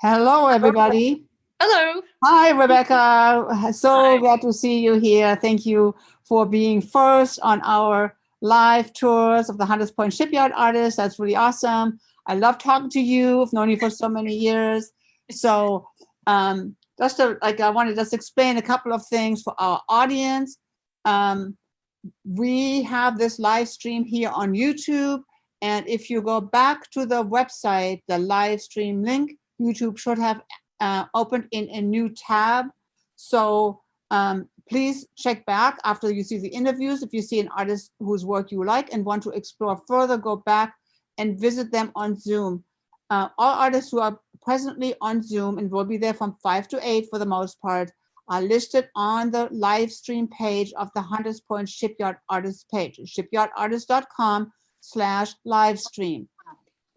Hello, everybody. Hello. Hi, Rebecca. So Hi. glad to see you here. Thank you for being first on our live tours of the Hunters Point Shipyard Artists. That's really awesome. I love talking to you. I've known you for so many years. So, I want to just explain a couple of things for our audience. We have this live stream here on YouTube. And if you go back to the website, the live stream link, YouTube should have opened in a new tab. So please check back after you see the interviews. If you see an artist whose work you like and want to explore further, go back and visit them on Zoom. All artists who are presently on Zoom and will be there from 5 to 8 for the most part are listed on the live stream page of the Hunters Point Shipyard Artists page, shipyardartist.com/live stream.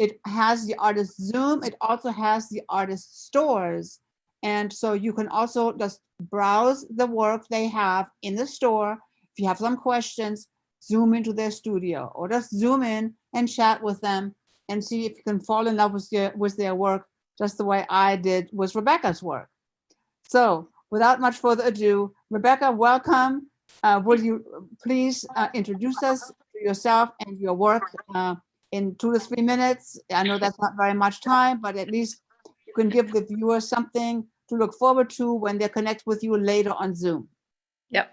It has the artist Zoom. It also has the artist stores. And so you can also just browse the work they have in the store. If you have some questions, zoom into their studio or just zoom in and chat with them and see if you can fall in love with their work, just the way I did with Rebecca's work. So without much further ado, Rebecca, welcome. Will you please introduce us to yourself and your work in 2 to 3 minutes? I know that's not very much time, but at least you can give the viewers something to look forward to when they connect with you later on Zoom. Yep.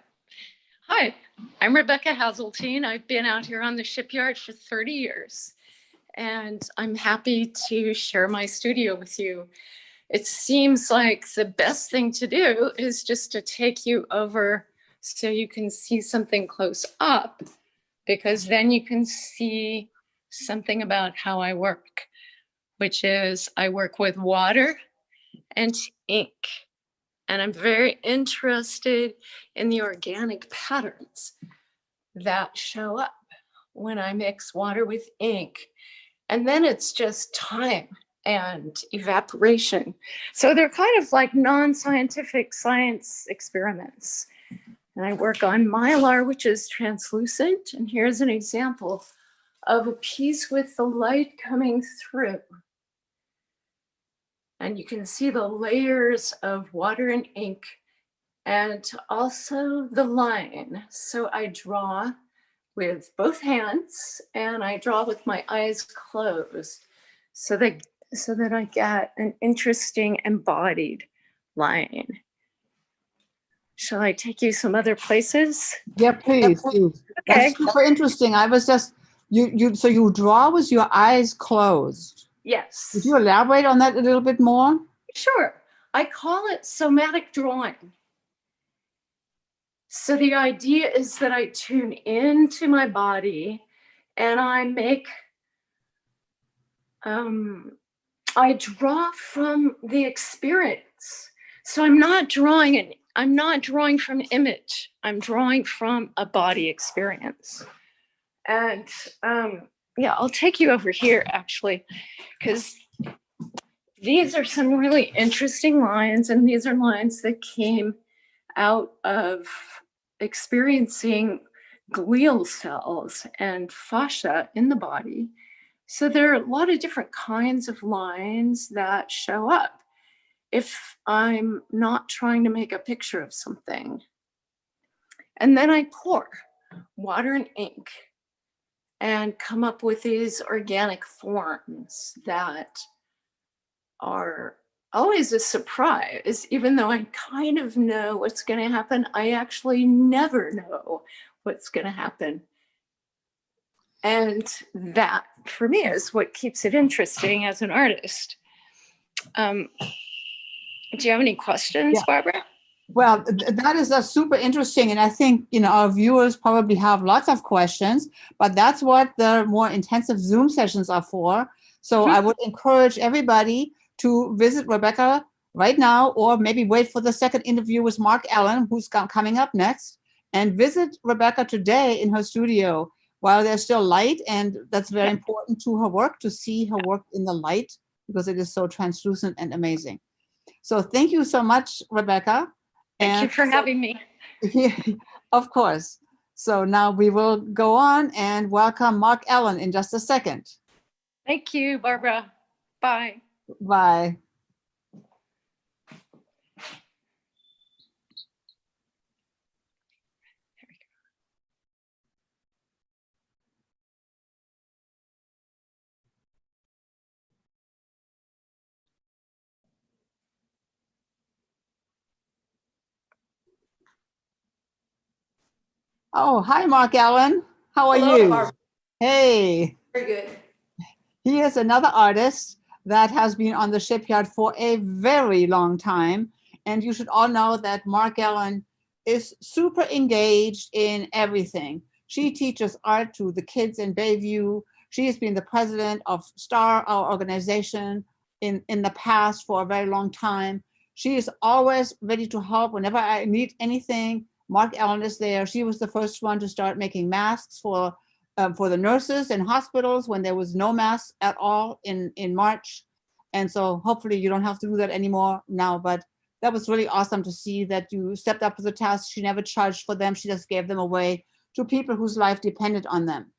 Hi, I'm Rebecca Hazeltine. I've been out here on the shipyard for 30 years, and I'm happy to share my studio with you. It seems like the best thing to do is just to take you over so you can see something close up, because then you can see something about how I work, which is I work with water and ink. And I'm very interested in the organic patterns that show up when I mix water with ink. And then it's just time and evaporation. So they're kind of like non-scientific science experiments. And I work on mylar, which is translucent. And here's an example of a piece with the light coming through. And you can see the layers of water and ink and also the line. So I draw with both hands and I draw with my eyes closed so that I get an interesting embodied line. Shall I take you some other places? Yeah, please. Okay. That's super interesting. I was just, so you draw with your eyes closed. Yes. Could you elaborate on that a little bit more? Sure. I call it somatic drawing. So the idea is that I tune into my body and I make, I draw from the experience. So I'm not drawing from an image. I'm drawing from a body experience. And yeah, I'll take you over here actually, because these are some really interesting lines, and these are lines that came out of experiencing glial cells and fascia in the body. So there are a lot of different kinds of lines that show up if I'm not trying to make a picture of something. And then I pour water and ink and come up with these organic forms that are always a surprise. Even though I kind of know what's going to happen, I actually never know what's going to happen. And that, for me, is what keeps it interesting as an artist. Do you have any questions, Barbara? Well, that is super interesting. And I think, our viewers probably have lots of questions, but that's what the more intensive Zoom sessions are for. So I would encourage everybody to visit Rebecca right now, or maybe wait for the second interview with Mark Allen, who's coming up next, and visit Rebecca today in her studio while there's still light. And that's very important to her work, to see her work in the light, because it is so translucent and amazing. So thank you so much, Rebecca. Thank you for having me. Yeah, of course. So now we will go on and welcome Mark Allen in just a second. Thank you, Barbara. Bye. Bye. Oh, hi, Mark Allen. How are Hello, you? Barbara. Hey, Very good. he is another artist that has been on the shipyard for a very long time. And you should all know that Mark Allen is super engaged in everything. She teaches art to the kids in Bayview. She has been the president of STAR, our organization, in the past for a very long time. She is always ready to help whenever I need anything. Mark Allen is there. She was the first one to start making masks for the nurses in hospitals when there was no mask at all in March. And so hopefully you don't have to do that anymore now. But that was really awesome to see that you stepped up to the task. She never charged for them. She just gave them away to people whose life depended on them.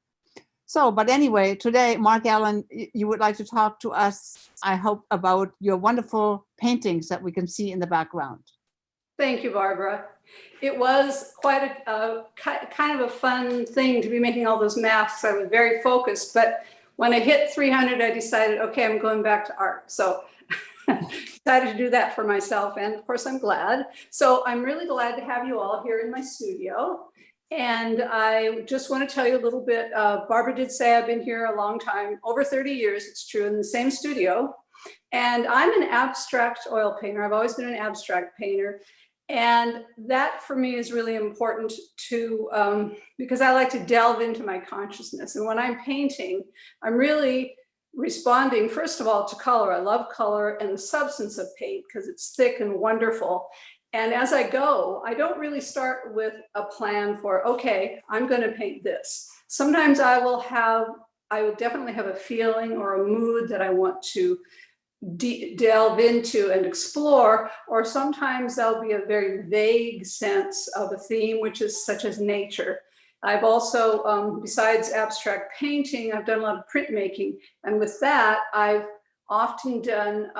So, but anyway, today, Mark Allen, you would like to talk to us, I hope, about your wonderful paintings that we can see in the background. Thank you, Barbara. It was quite a kind of a fun thing to be making all those masks. I was very focused, but when I hit 300, I decided, okay, I'm going back to art. So decided to do that for myself. And of course, I'm glad. So I'm really glad to have you all here in my studio. And I just want to tell you a little bit. Barbara did say I've been here a long time, over 30 years, it's true, in the same studio. And I'm an abstract oil painter. I've always been an abstract painter. And that for me is really important to, because I like to delve into my consciousness. And when I'm painting, I'm really responding, first of all, to color. I love color and the substance of paint because it's thick and wonderful. And as I go, I don't really start with a plan for, okay, I'm going to paint this. Sometimes I will definitely have a feeling or a mood that I want to delve into and explore, or sometimes there'll be a very vague sense of a theme, which is such as nature. I've also, besides abstract painting, I've done a lot of printmaking. And with that, I've often done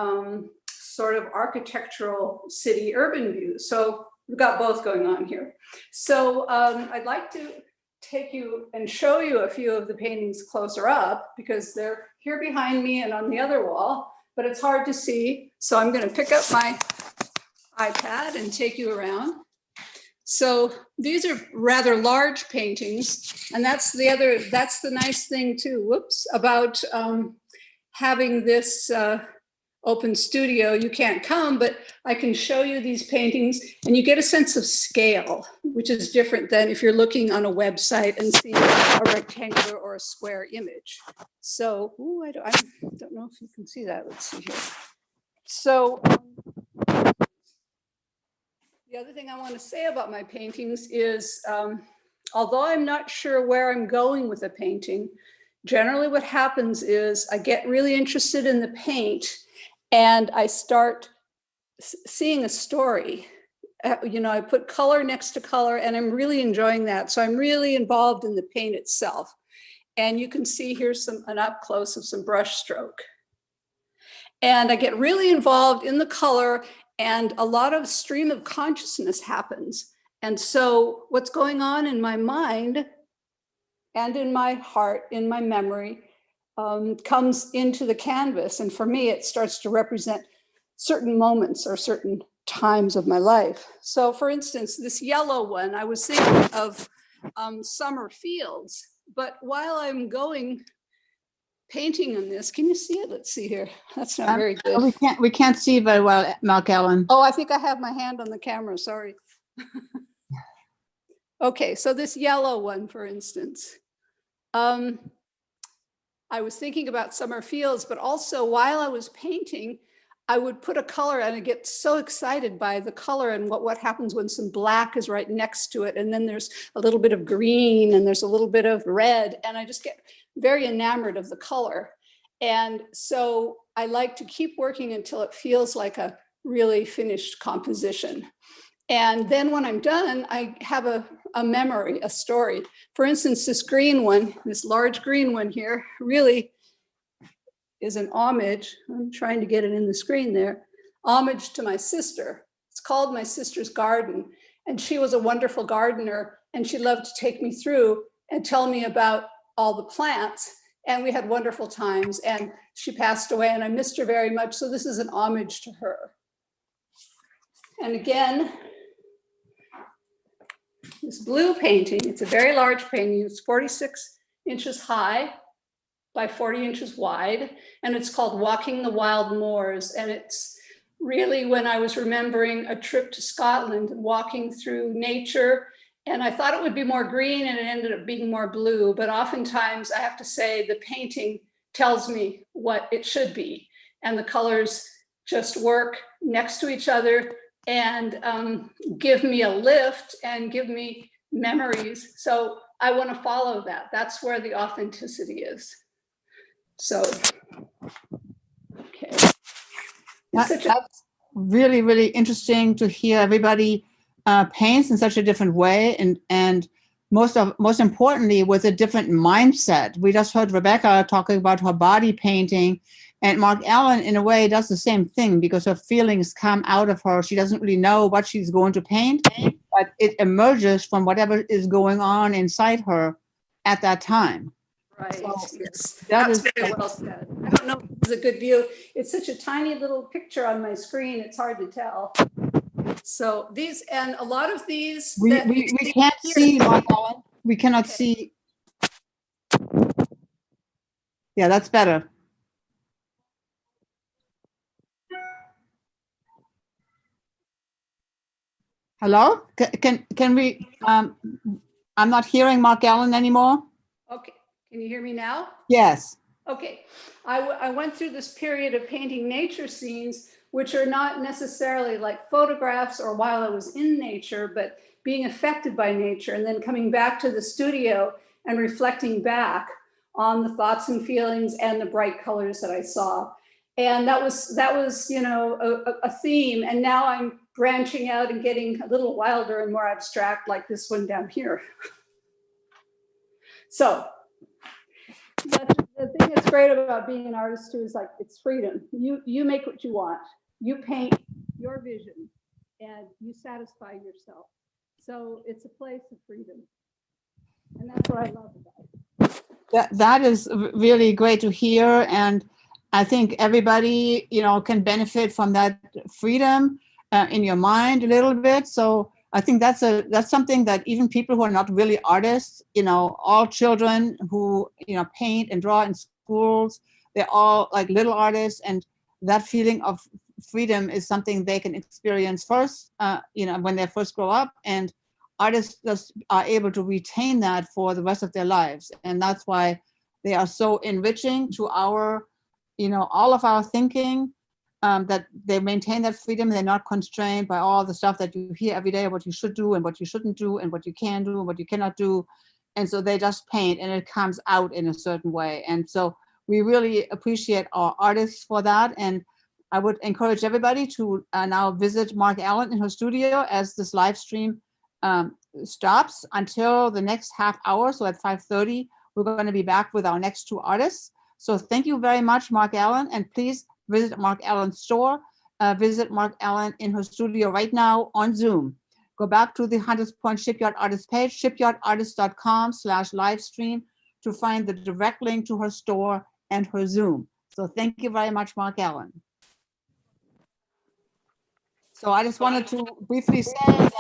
sort of architectural city urban views. So we've got both going on here. So I'd like to take you and show you a few of the paintings closer up because they're here behind me and on the other wall. But it's hard to see. So I'm going to pick up my iPad and take you around. So these are rather large paintings. And that's the nice thing too, whoops, about having this open studio. You can't come, but I can show you these paintings and you get a sense of scale, which is different than if you're looking on a website and seeing a rectangular or a square image. So, I don't know if you can see that. Let's see here. So the other thing I want to say about my paintings is, although I'm not sure where I'm going with a painting, generally what happens is I get really interested in the paint and I start seeing a story. I put color next to color and I'm really enjoying that. So I'm really involved in the paint itself. And you can see here's an up close of some brush stroke. And I get really involved in the color and a lot of stream of consciousness happens. And so what's going on in my mind and in my heart, in my memory, comes into the canvas. And for me, it starts to represent certain moments or certain times of my life. So for instance, this yellow one, I was thinking of summer fields, but while I'm painting on this, can you see it? Let's see here. That's not very good. We can't see very well, Mark Allen. Oh, I think I have my hand on the camera, sorry. Okay, so this yellow one, for instance. I was thinking about summer fields, but also while I was painting, I would put a color and I get so excited by the color and what happens when some black is right next to it. And then there's a little bit of green and there's a little bit of red. And I just get very enamored of the color. And so I like to keep working until it feels like a really finished composition. And then when I'm done, I have a memory, a story. For instance, this green one, this large green one here, really is an homage. I'm trying to get it in the screen there. Homage to my sister. It's called My Sister's Garden. And she was a wonderful gardener. And she loved to take me through and tell me about all the plants. And we had wonderful times. And she passed away and I missed her very much. So this is an homage to her. And again, this blue painting. It's a very large painting. It's 46 inches high by 40 inches wide, and it's called Walking the Wild Moors. And it's really when I was remembering a trip to Scotland, walking through nature, and I thought it would be more green and it ended up being more blue. But oftentimes I have to say the painting tells me what it should be, and the colors just work next to each other and give me a lift and give me memories. So I want to follow that. That's where the authenticity is. So, okay. That's really, really interesting to hear everybody paints in such a different way, and most importantly with a different mindset. We just heard Rebecca talking about her body painting, and Mark Allen in a way does the same thing because her feelings come out of her. She doesn't really know what she's going to paint, but it emerges from whatever is going on inside her at that time. Right. So yes. That's very well said. I don't know if it's a good view. It's such a tiny little picture on my screen. It's hard to tell. So these, and a lot of these. We can't see, Mark Allen. We cannot see. Yeah, that's better. Hello? Can we, I'm not hearing Mark Allen anymore. Okay. Can you hear me now? Yes. Okay. I went through this period of painting nature scenes, which are not necessarily like photographs or while I was in nature, but being affected by nature, and then coming back to the studio and reflecting back on the thoughts and feelings and the bright colors that I saw. And that was, you know, a theme. And now I'm branching out and getting a little wilder and more abstract, like this one down here. So the thing that's great about being an artist too is like, it's freedom. You make what you want. You paint your vision and you satisfy yourself. So it's a place of freedom. And that's what I love about it. That is really great to hear. And I think everybody, you know, can benefit from that freedom in your mind a little bit. So I think that's something that even people who are not really artists, you know, all children who, you know, paint and draw in schools, they're all like little artists, and that feeling of freedom is something they can experience first, you know, when they first grow up, and artists just are able to retain that for the rest of their lives. And that's why they are so enriching to our, you know, all of our thinking, that they maintain that freedom. They're not constrained by all the stuff that you hear every day, what you should do and what you shouldn't do and what you can do and what you cannot do. And so they just paint and it comes out in a certain way. And so we really appreciate our artists for that. And I would encourage everybody to now visit Mark Allen in her studio as this live stream stops until the next half hour. So at 5:30, we're going to be back with our next two artists. So thank you very much, Mark Allen. And please visit Mark Allen's store, visit Mark Allen in her studio right now on Zoom. Go back to the Hunters Point Shipyard Artist page, shipyardartist.com/livestream to find the direct link to her store and her Zoom. So thank you very much, Mark Allen. So I just wanted to briefly say that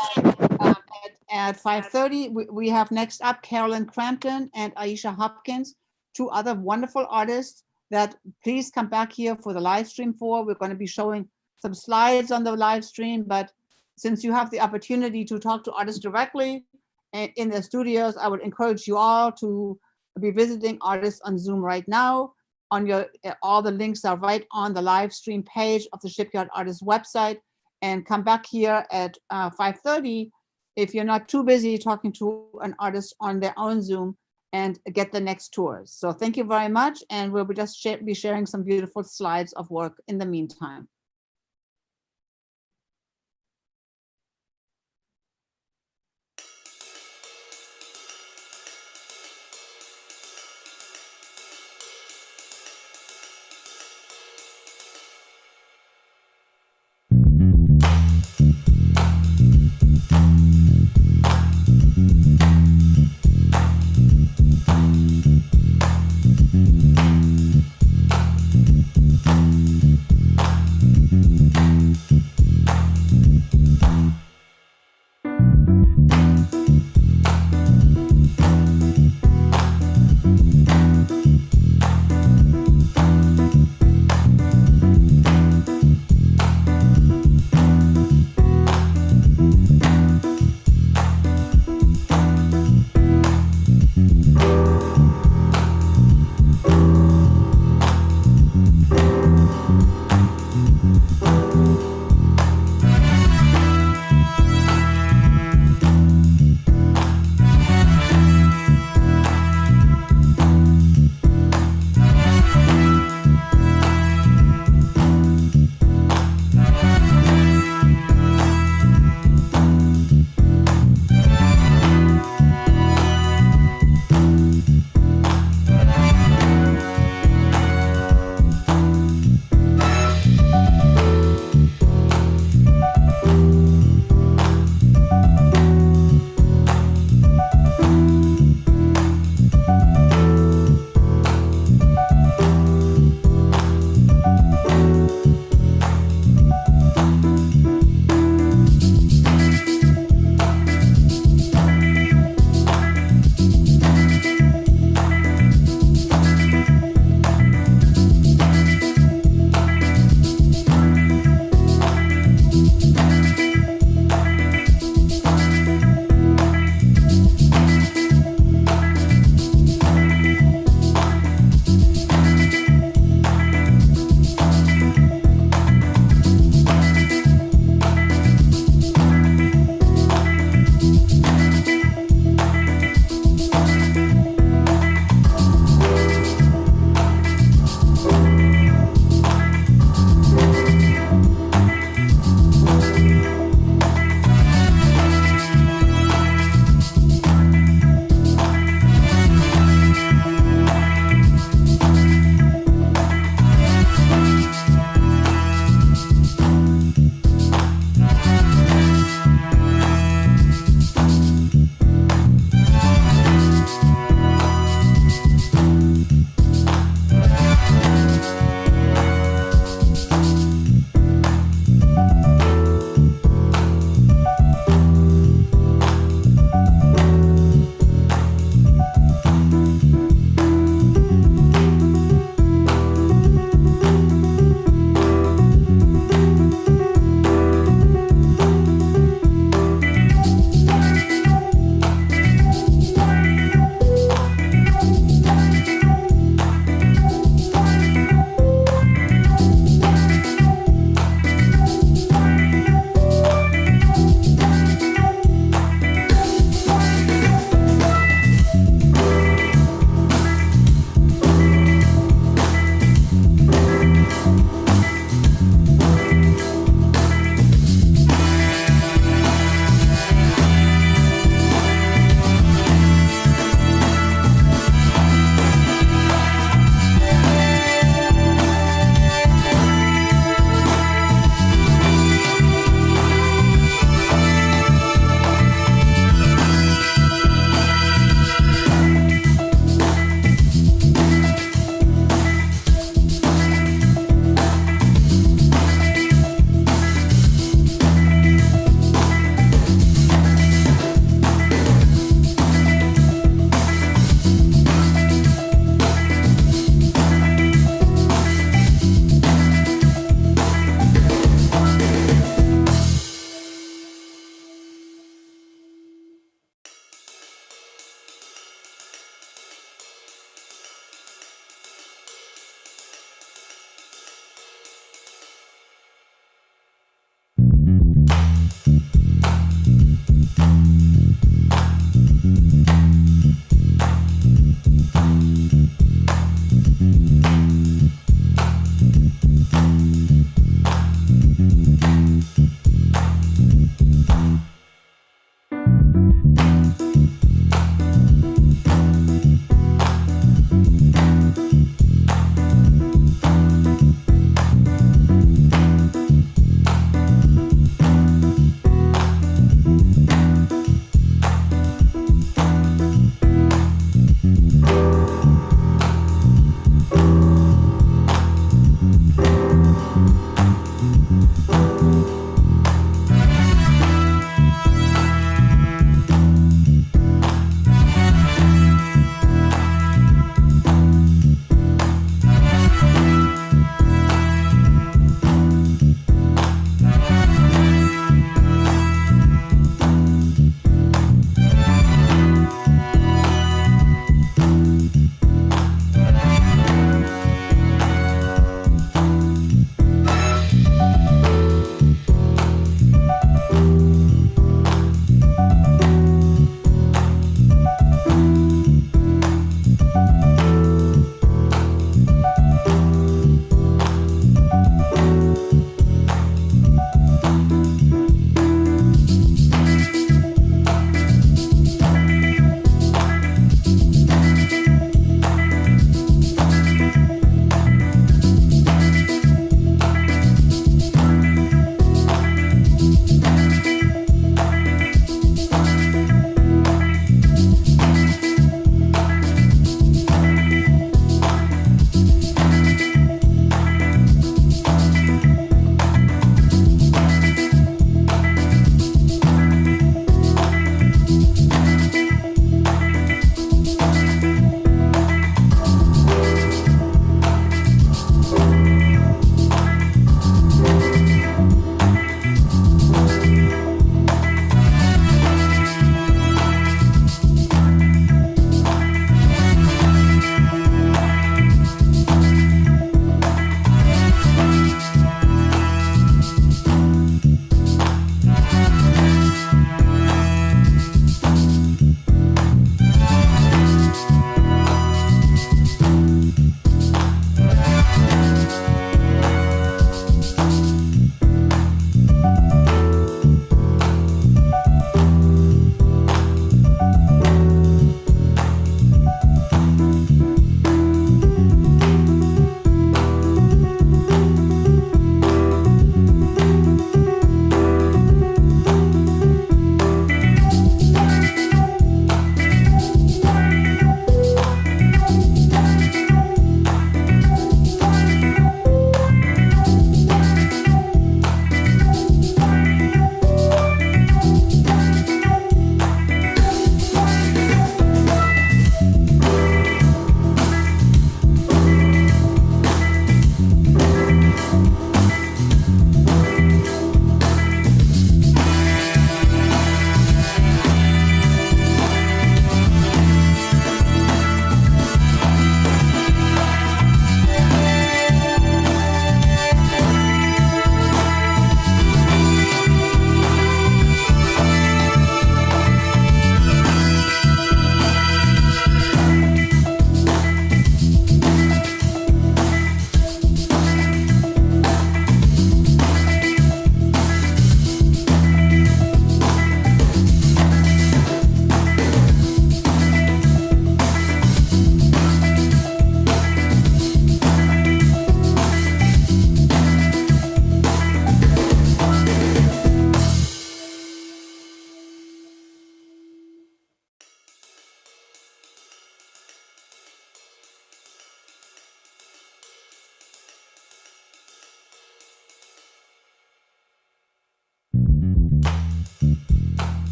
at 5:30, we have next up Carolyn Crampton and Aisha Hopkins, two other wonderful artists that please come back here for the live stream for. We're going to be showing some slides on the live stream, but since you have the opportunity to talk to artists directly in their studios, I would encourage you all to be visiting artists on Zoom right now. On your, all the links are right on the live stream page of the Shipyard Artist website, and come back here at 5:30 if you're not too busy talking to an artist on their own Zoom, and get the next tours. So thank you very much. And we'll be just be sharing some beautiful slides of work in the meantime.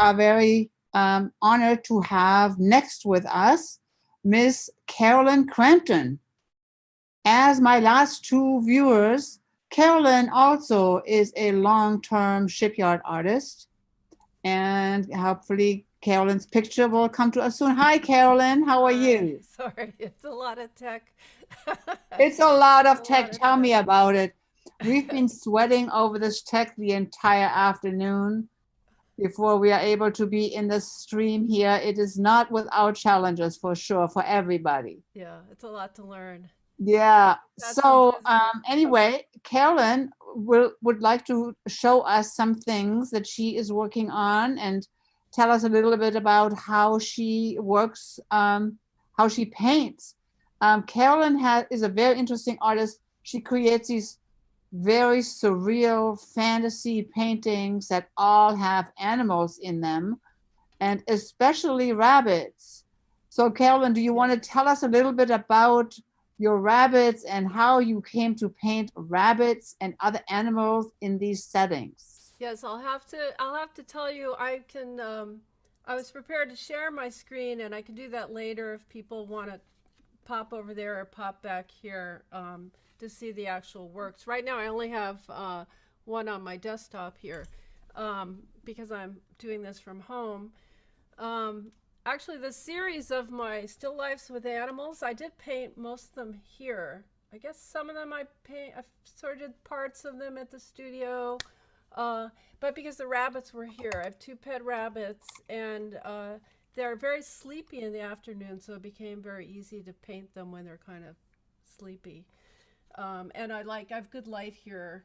are very honored to have next with us Miss Carolyn Crampton. As my last two viewers, Carolyn also is a long-term shipyard artist, and hopefully Carolyn's picture will come to us soon. Hi, Carolyn. How are you? Sorry, it's a lot of tech. It's a lot of A tech. lot of Tell me tech. about it. We've been sweating over this tech the entire afternoon before we are able to be in the stream here. It is not without challenges for sure for everybody. Yeah, it's a lot to learn. Yeah. Got some So visitors. anyway, Carolyn would like to show us some things that she is working on and tell us a little bit about how she works, how she paints. Carolyn is a very interesting artist. She creates these very surreal fantasy paintings that all have animals in them, and especially rabbits. So, Carolyn, do you want to tell us a little bit about your rabbits and how you came to paint rabbits and other animals in these settings? Yes, I'll have to tell you I was prepared to share my screen, and I can do that later if people want to pop over there or pop back here to see the actual works. Right now I only have one on my desktop here because I'm doing this from home. Actually, the series of my still lifes with animals, I did paint most of them here. I guess some of them I've sorted parts of them at the studio. But because the rabbits were here, I have two pet rabbits, and they're very sleepy in the afternoon, so it became very easy to paint them when they're kind of sleepy. And I have good light here.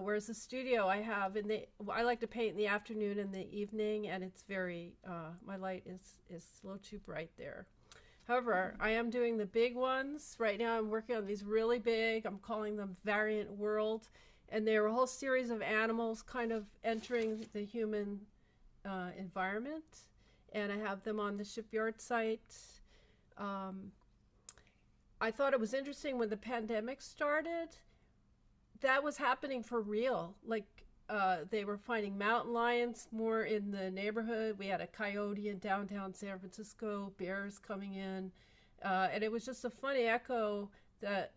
Whereas the studio I like to paint in the afternoon and the evening, and it's very, my light is a little too bright there. However, I am doing the big ones. Right now I'm working on these really big, I'm calling them Variant World, and they're a whole series of animals kind of entering the human environment. And I have them on the shipyard site. I thought it was interesting when the pandemic started. That was happening for real. They were finding mountain lions more in the neighborhood. We had a coyote in downtown San Francisco, bears coming in. And it was just a funny echo that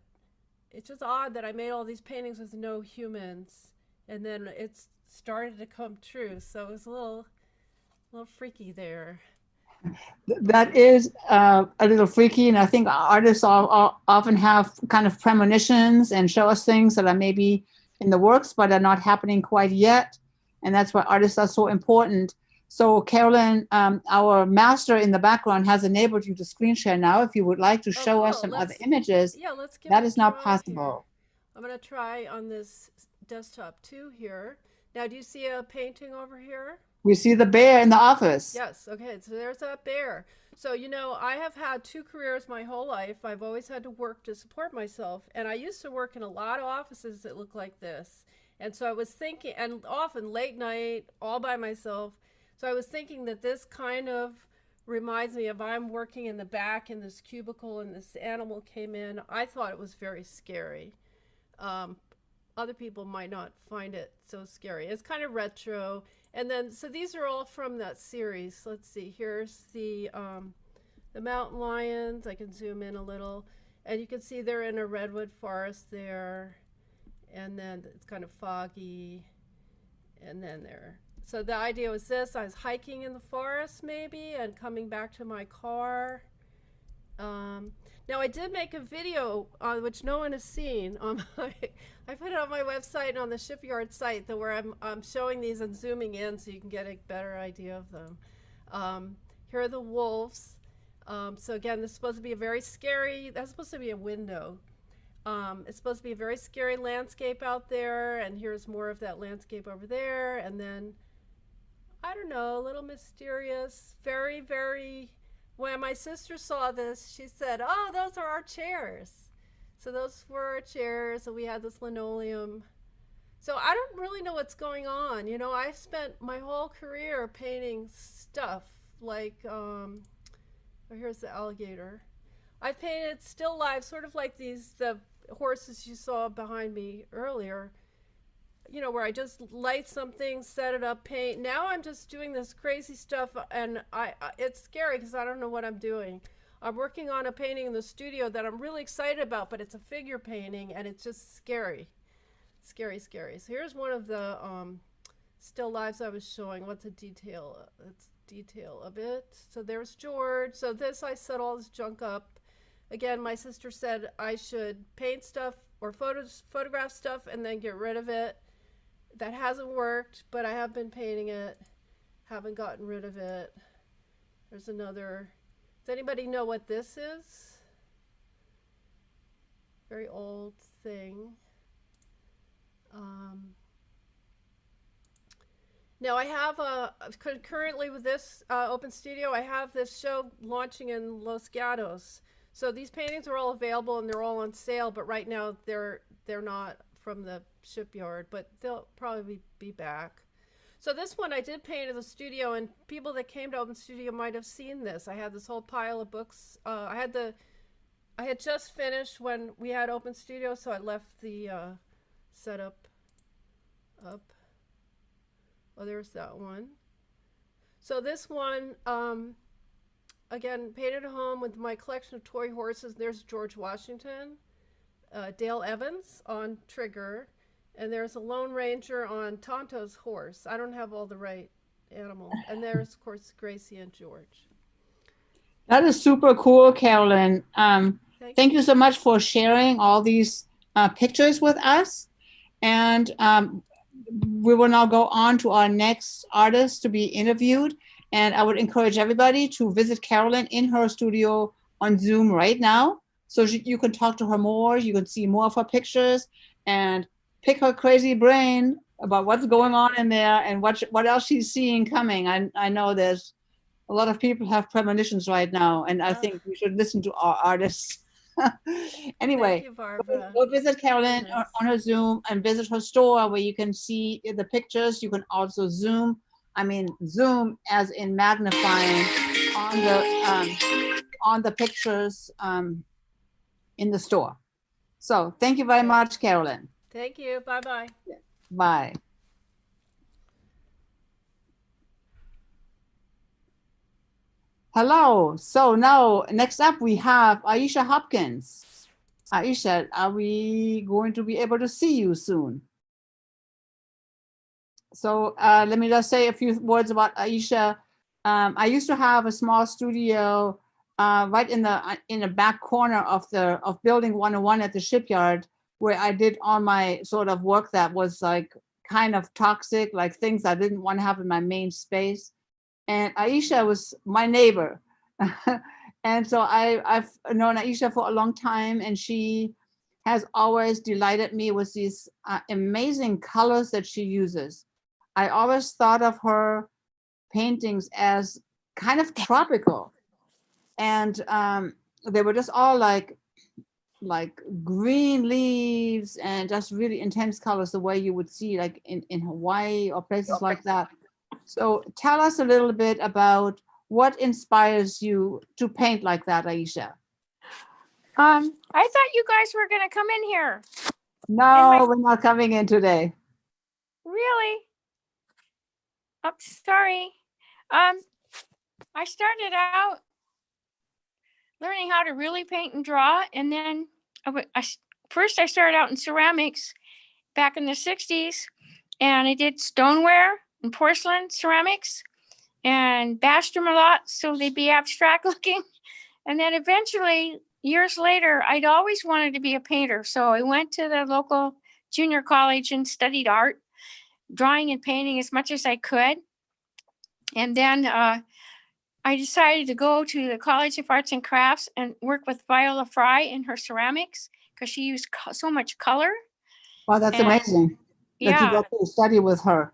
it's just odd that I made all these paintings with no humans. And then it started to come true. So it was a little freaky there. That is a little freaky, and I think artists often have kind of premonitions and show us things that are maybe in the works but are not happening quite yet, and that's why artists are so important. So, Carolyn, our master in the background has enabled you to screen share now. If you would like to show us some other images, Yeah, let's give that it is a not try possible. here. I'm going to try on this desktop too here. Now, do you see a painting over here? We see the bear in the office. Yes, okay, so there's that bear. So, I have had two careers my whole life. I've always had to work to support myself. And I used to work in a lot of offices that look like this. And so I was thinking, and often late night, all by myself. So I was thinking that this kind of reminds me of I'm working in the back in this cubicle and this animal came in. I thought it was very scary. Other people might not find it so scary. It's kind of retro. And then, so these are all from that series. Let's see, here's the mountain lions. I can zoom in a little. And you can see they're in a redwood forest there. And then it's kind of foggy. And then so the idea was this. I was hiking in the forest maybe and coming back to my car. Now I did make a video which no one has seen. I put it on my website and on the shipyard site where I'm showing these and zooming in so you can get a better idea of them. Here are the wolves. So again, this is supposed to be a very scary, that's supposed to be a window. It's supposed to be a very scary landscape out there, and here's more of that landscape over there, and then, I don't know, a little mysterious, very, very, when my sister saw this, she said, oh, those are our chairs. So those were our chairs, and we had this linoleum. So I don't really know what's going on. I've spent my whole career painting stuff, here's the alligator. I painted still life, sort of like the horses you saw behind me earlier. you know, where I just light something, set it up, paint. Now I'm just doing this crazy stuff, and it's scary because I don't know what I'm doing. I'm working on a painting in the studio that I'm really excited about, but it's a figure painting, and it's just scary. Scary, scary. So here's one of the still lives I was showing. What's a detail? It's detail of it. So there's George. So this, I set all this junk up. Again, my sister said I should paint stuff or photograph stuff and then get rid of it. That hasn't worked, but I have been painting it. Haven't gotten rid of it. There's another. Does anybody know what this is? Very old thing. Now I have concurrently with this Open Studio, I have this show launching in Los Gatos. So these paintings are all available and they're all on sale, but right now they're not from the shipyard, but they'll probably be back. So this one I did paint in the studio, and people that came to Open Studio might have seen this. I had this whole pile of books. I had just finished when we had Open Studio, so I left the setup up. Oh, there's that one. So this one, again, painted at home with my collection of toy horses. There's George Washington, Dale Evans on Trigger, and there's a Lone Ranger on Tonto's horse. I don't have all the right animals. And there's, of course, Gracie and George. That is super cool, Carolyn. Thank you so much for sharing all these pictures with us. And we will now go on to our next artist to be interviewed. And I would encourage everybody to visit Carolyn in her studio on Zoom right now. So you can talk to her more, you can see more of her pictures and pick her crazy brain about what's going on in there and what else she's seeing coming. I know there's a lot of people have premonitions right now, and I think we should listen to our artists. Anyway, Thank you, go visit Carolyn on her Zoom and visit her store where you can see the pictures. You can also zoom as in magnifying on the pictures in the store. So thank you very much, Carolyn. Thank you. Bye-bye. Bye. Hello. So now next up we have Aisha Hopkins. Aisha, are we going to be able to see you soon? So let me just say a few words about Aisha. I used to have a small studio right in the back corner of building 101 at the shipyard, where I did all my sort of work that was like kind of toxic, like things I didn't want to have in my main space. And Aisha was my neighbor. And so I've known Aisha for a long time, and she has always delighted me with these amazing colors that she uses. I always thought of her paintings as kind of tropical. And they were just all like green leaves and just really intense colors, the way you would see like in Hawaii or places like that. So tell us a little bit about what inspires you to paint like that, Aisha. I thought you guys were going to come in here. No, we're not coming in today. Really? Oh, sorry. I started out learning how to really paint and draw, and then first I started out in ceramics back in the 60s, and I did stoneware and porcelain ceramics and bashed them a lot so they'd be abstract looking. And then eventually, years later, I'd always wanted to be a painter. So I went to the local junior college and studied art, drawing and painting as much as I could. And then I decided to go to the College of Arts and Crafts and work with Viola Fry in her ceramics, because she used so much color. Wow, that's amazing. That you got to study with her.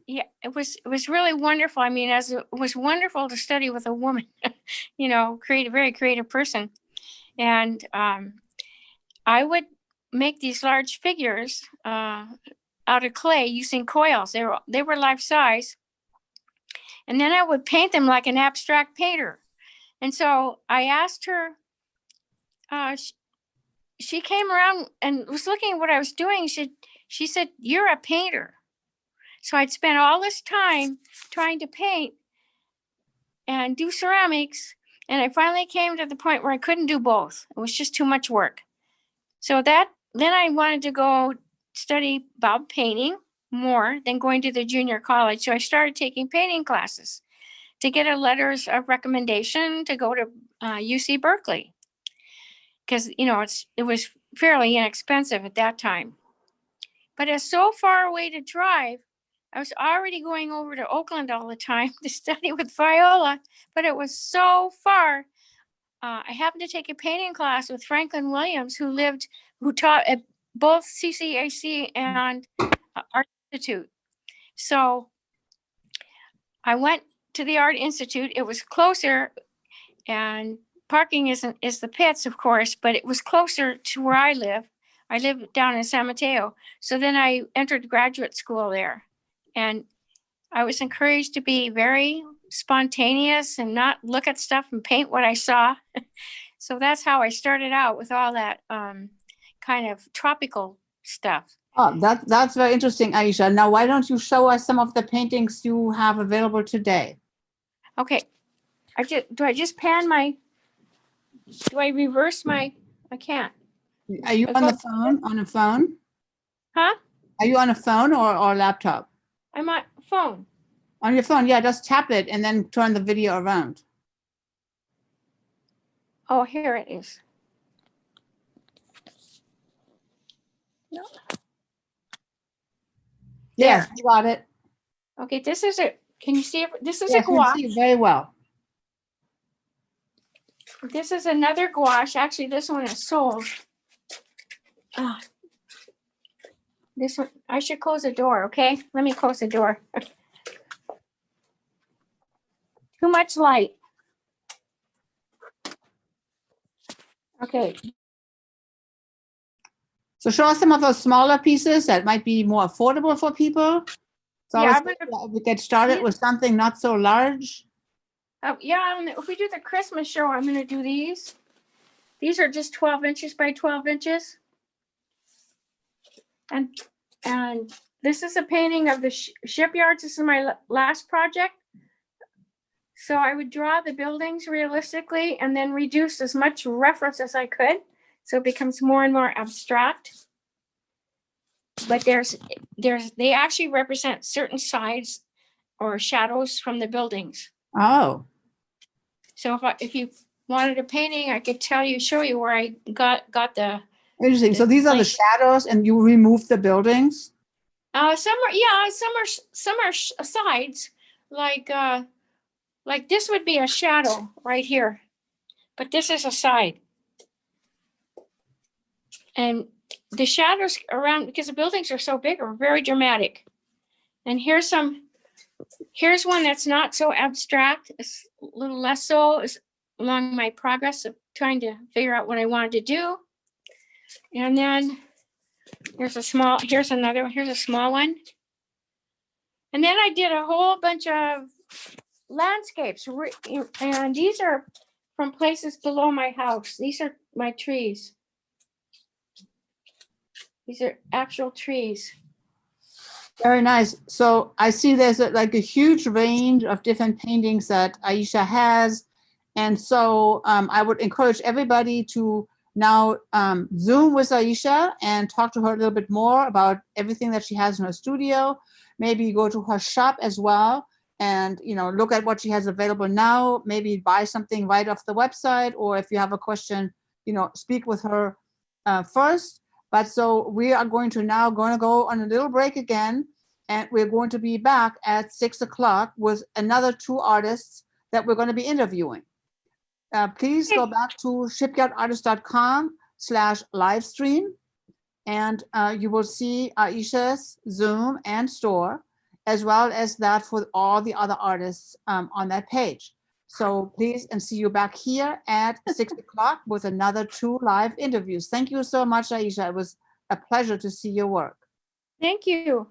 Yeah, it was really wonderful. I mean, it was wonderful to study with a woman, very creative person. And I would make these large figures out of clay using coils. They were life size. And then I would paint them like an abstract painter. And so I asked her, she came around and was looking at what I was doing. she said, "You're a painter." So I'd spent all this time trying to paint and do ceramics. And I finally came to the point where I couldn't do both. It was just too much work. So then I wanted to go study about painting more than going to the junior college. So I started taking painting classes to get a letters of recommendation to go to UC Berkeley. Because, it was fairly inexpensive at that time. But it's so far away to drive. I was already going over to Oakland all the time to study with Viola, but it was so far. I happened to take a painting class with Franklin Williams, who taught at both CCAC and Art Institute. So I went to the Art Institute. It was closer, and parking is the pits, of course, but it was closer to where I live. I live down in San Mateo. So then I entered graduate school there. And I was encouraged to be very spontaneous and not look at stuff and paint what I saw. So that's how I started out with all that kind of tropical stuff. Oh, that's very interesting, Aisha. Now, why don't you show us some of the paintings you have available today? Okay. Do I reverse my, I can't. Are you on the phone? On a phone? Huh? Are you on a phone or laptop? I'm on phone. On your phone, yeah, just tap it and then turn the video around. Oh, here it is. No. Yes, you got it. Okay, can you see it? This is Yes, a I can gouache. see it very well. This is another gouache. Actually, this one is sold. This one, I should close the door, okay? Let me close the door. Too much light. Okay. So show us some of those smaller pieces that might be more affordable for people. So Yeah, we get started with something not so large. If we do the Christmas show, I'm going to do these. These are just 12 inches by 12 inches. And this is a painting of the shipyards. This is my last project. So I would draw the buildings realistically and then reduce as much reference as I could. So it becomes more and more abstract. But they actually represent certain sides or shadows from the buildings. Oh. So if you wanted a painting, I could show you where I got the. Interesting. So these are the shadows, and you remove the buildings. Some are sides, like this would be a shadow right here, but this is a side. And the shadows around, because the buildings are so big, are very dramatic. And here's one that's not so abstract. It's a little less so. It's along my progress of trying to figure out what I wanted to do. And then here's a small one. And then I did a whole bunch of landscapes. And these are from places below my house. These are my trees. These are actual trees. Very nice. So I see there's a huge range of different paintings that Aisha has. And so I would encourage everybody to now Zoom with Aisha and talk to her a little bit more about everything that she has in her studio. Maybe go to her shop as well and, look at what she has available now. Maybe buy something right off the website, or if you have a question, speak with her first. But so we are going to go on a little break again, and we're going to be back at 6:00 with another 2 artists that we're going to be interviewing. Please go back to shipyardartist.com/livestream, and you will see Aisha's Zoom and store, as well as that for all the other artists on that page. So please, and see you back here at 6:00 with another 2 live interviews. Thank you so much, Aisha. It was a pleasure to see your work. Thank you.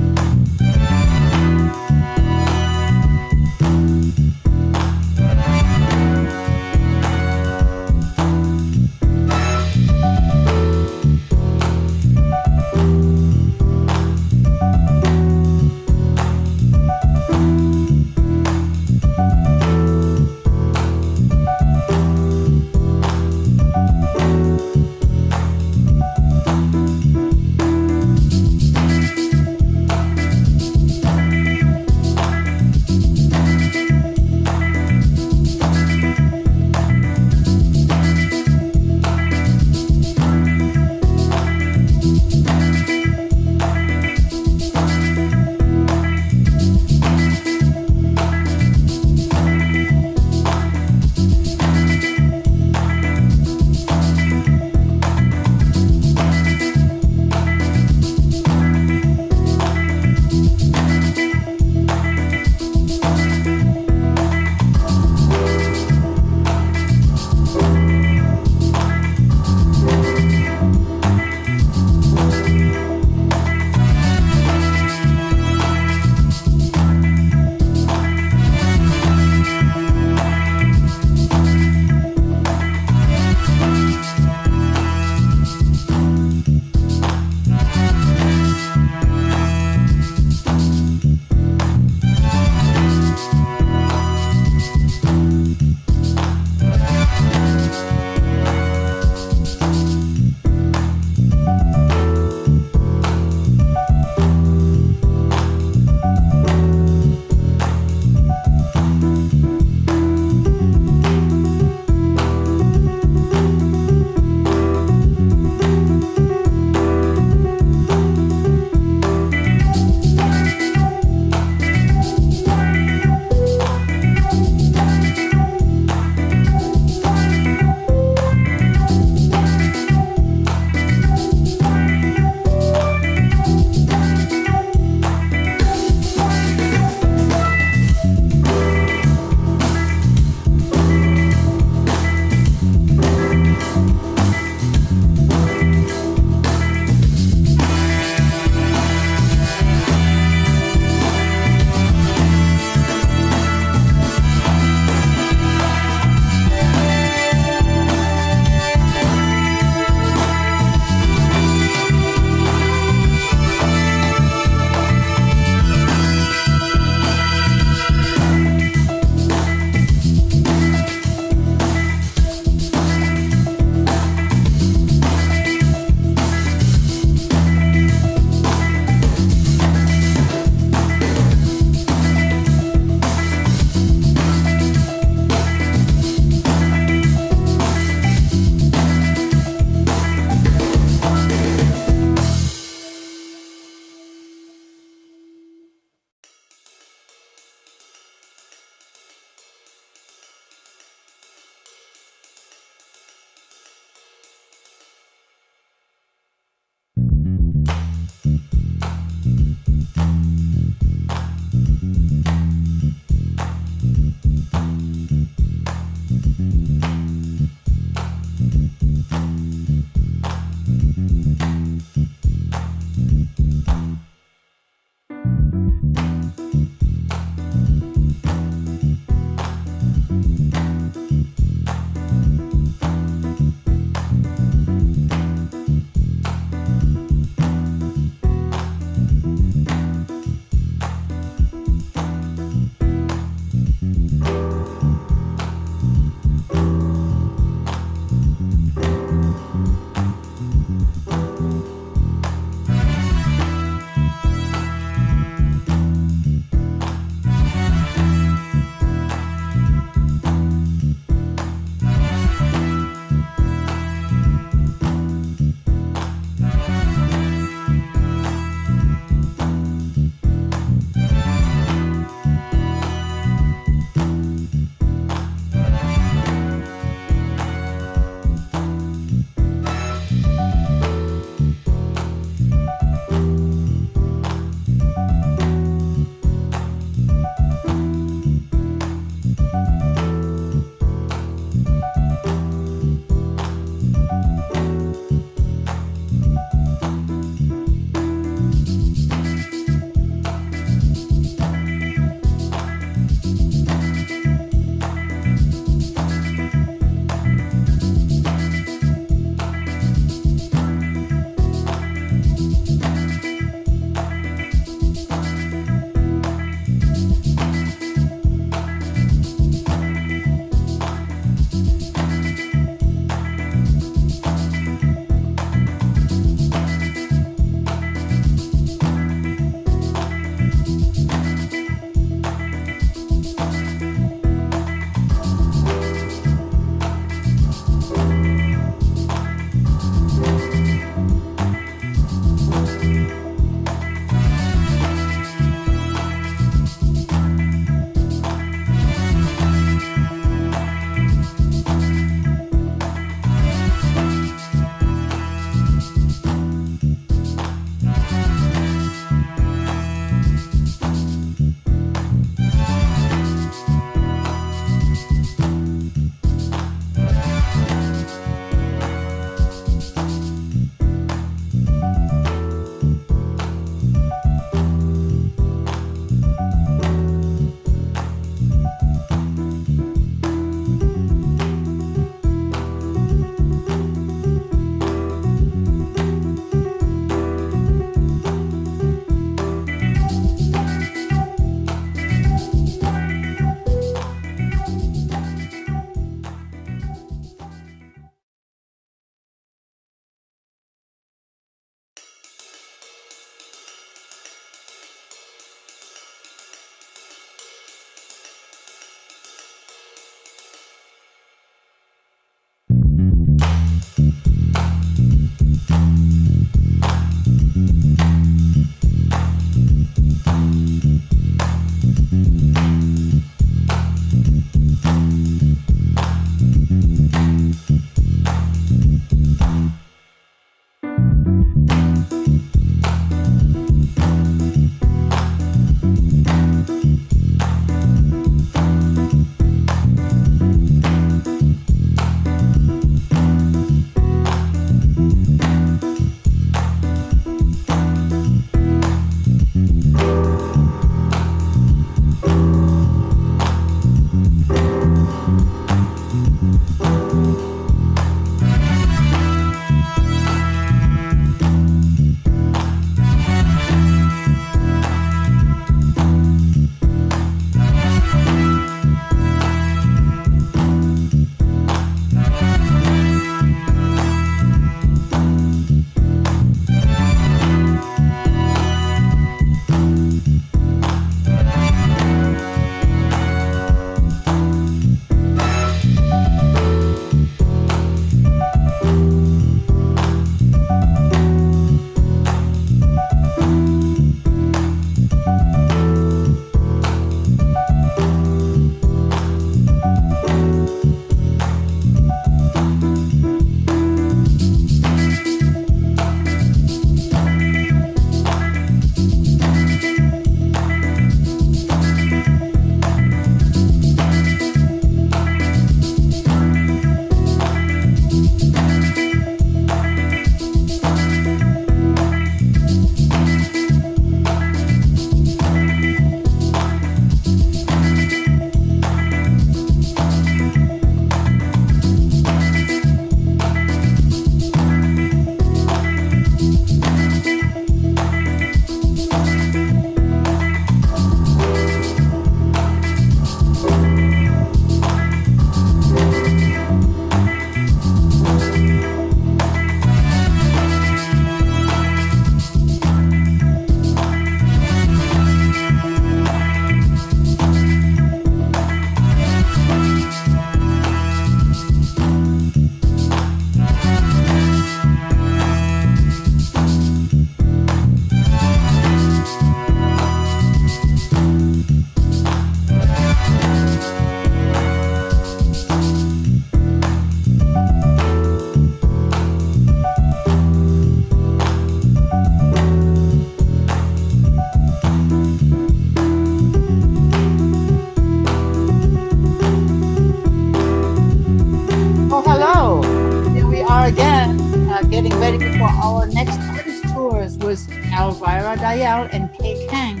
Elvira Dial and Kay Kang,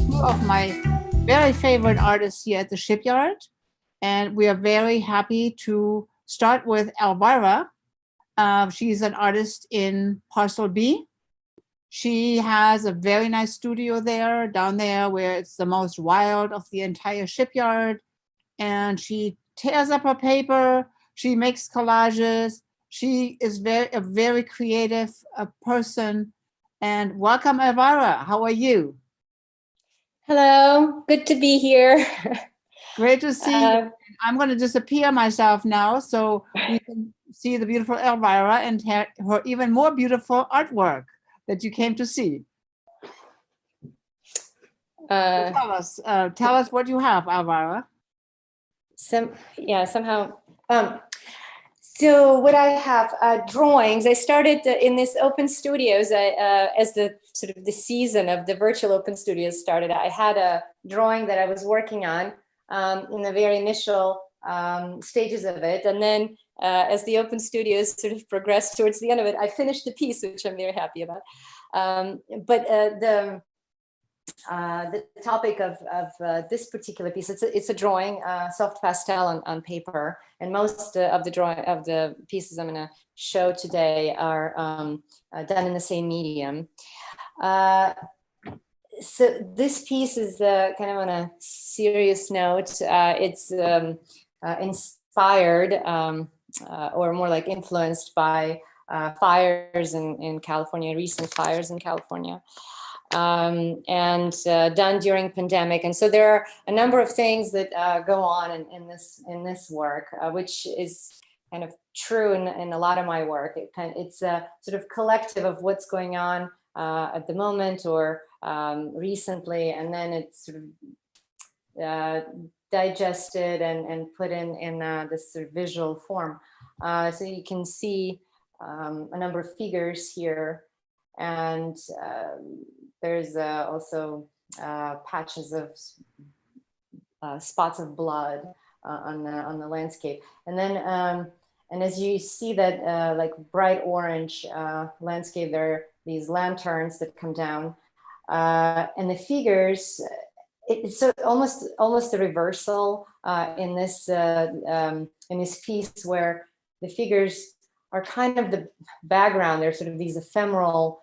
two of my very favorite artists here at the shipyard. And we are very happy to start with Elvira. She's an artist in Parcel B. She has a very nice studio there, down there, where it's the most wild of the entire shipyard. And she tears up her paper. She makes collages. She is a very creative person. And welcome, Elvira. How are you? Hello, good to be here. Great to see you. I'm going to disappear myself now so we can see the beautiful Elvira and her even more beautiful artwork that you came to see. Tell us what you have, Elvira. Somehow. So what I have, drawings. I started in this open studios as the sort of the season of the virtual open studios started. I had a drawing that I was working on in the very initial stages of it. And then as the open studios sort of progressed towards the end of it, I finished the piece, which I'm very happy about. But the topic of this particular piece, it's a drawing, soft pastel on paper, and most of the pieces I'm going to show today are done in the same medium. So this piece is kind of on a serious note. It's inspired or more like influenced by fires in California, recent fires in California. And done during pandemic, and so there are a number of things that go on in this work, which is kind of true in a lot of my work. It's a sort of collective of what's going on at the moment or recently, and then it's sort of digested and put in this sort of visual form. So you can see a number of figures here, and there's also patches of spots of blood on the landscape. And then, and as you see that like bright orange landscape, there are these lanterns that come down, and the figures, it's almost a reversal in this piece where the figures are kind of the background. They're sort of these ephemeral,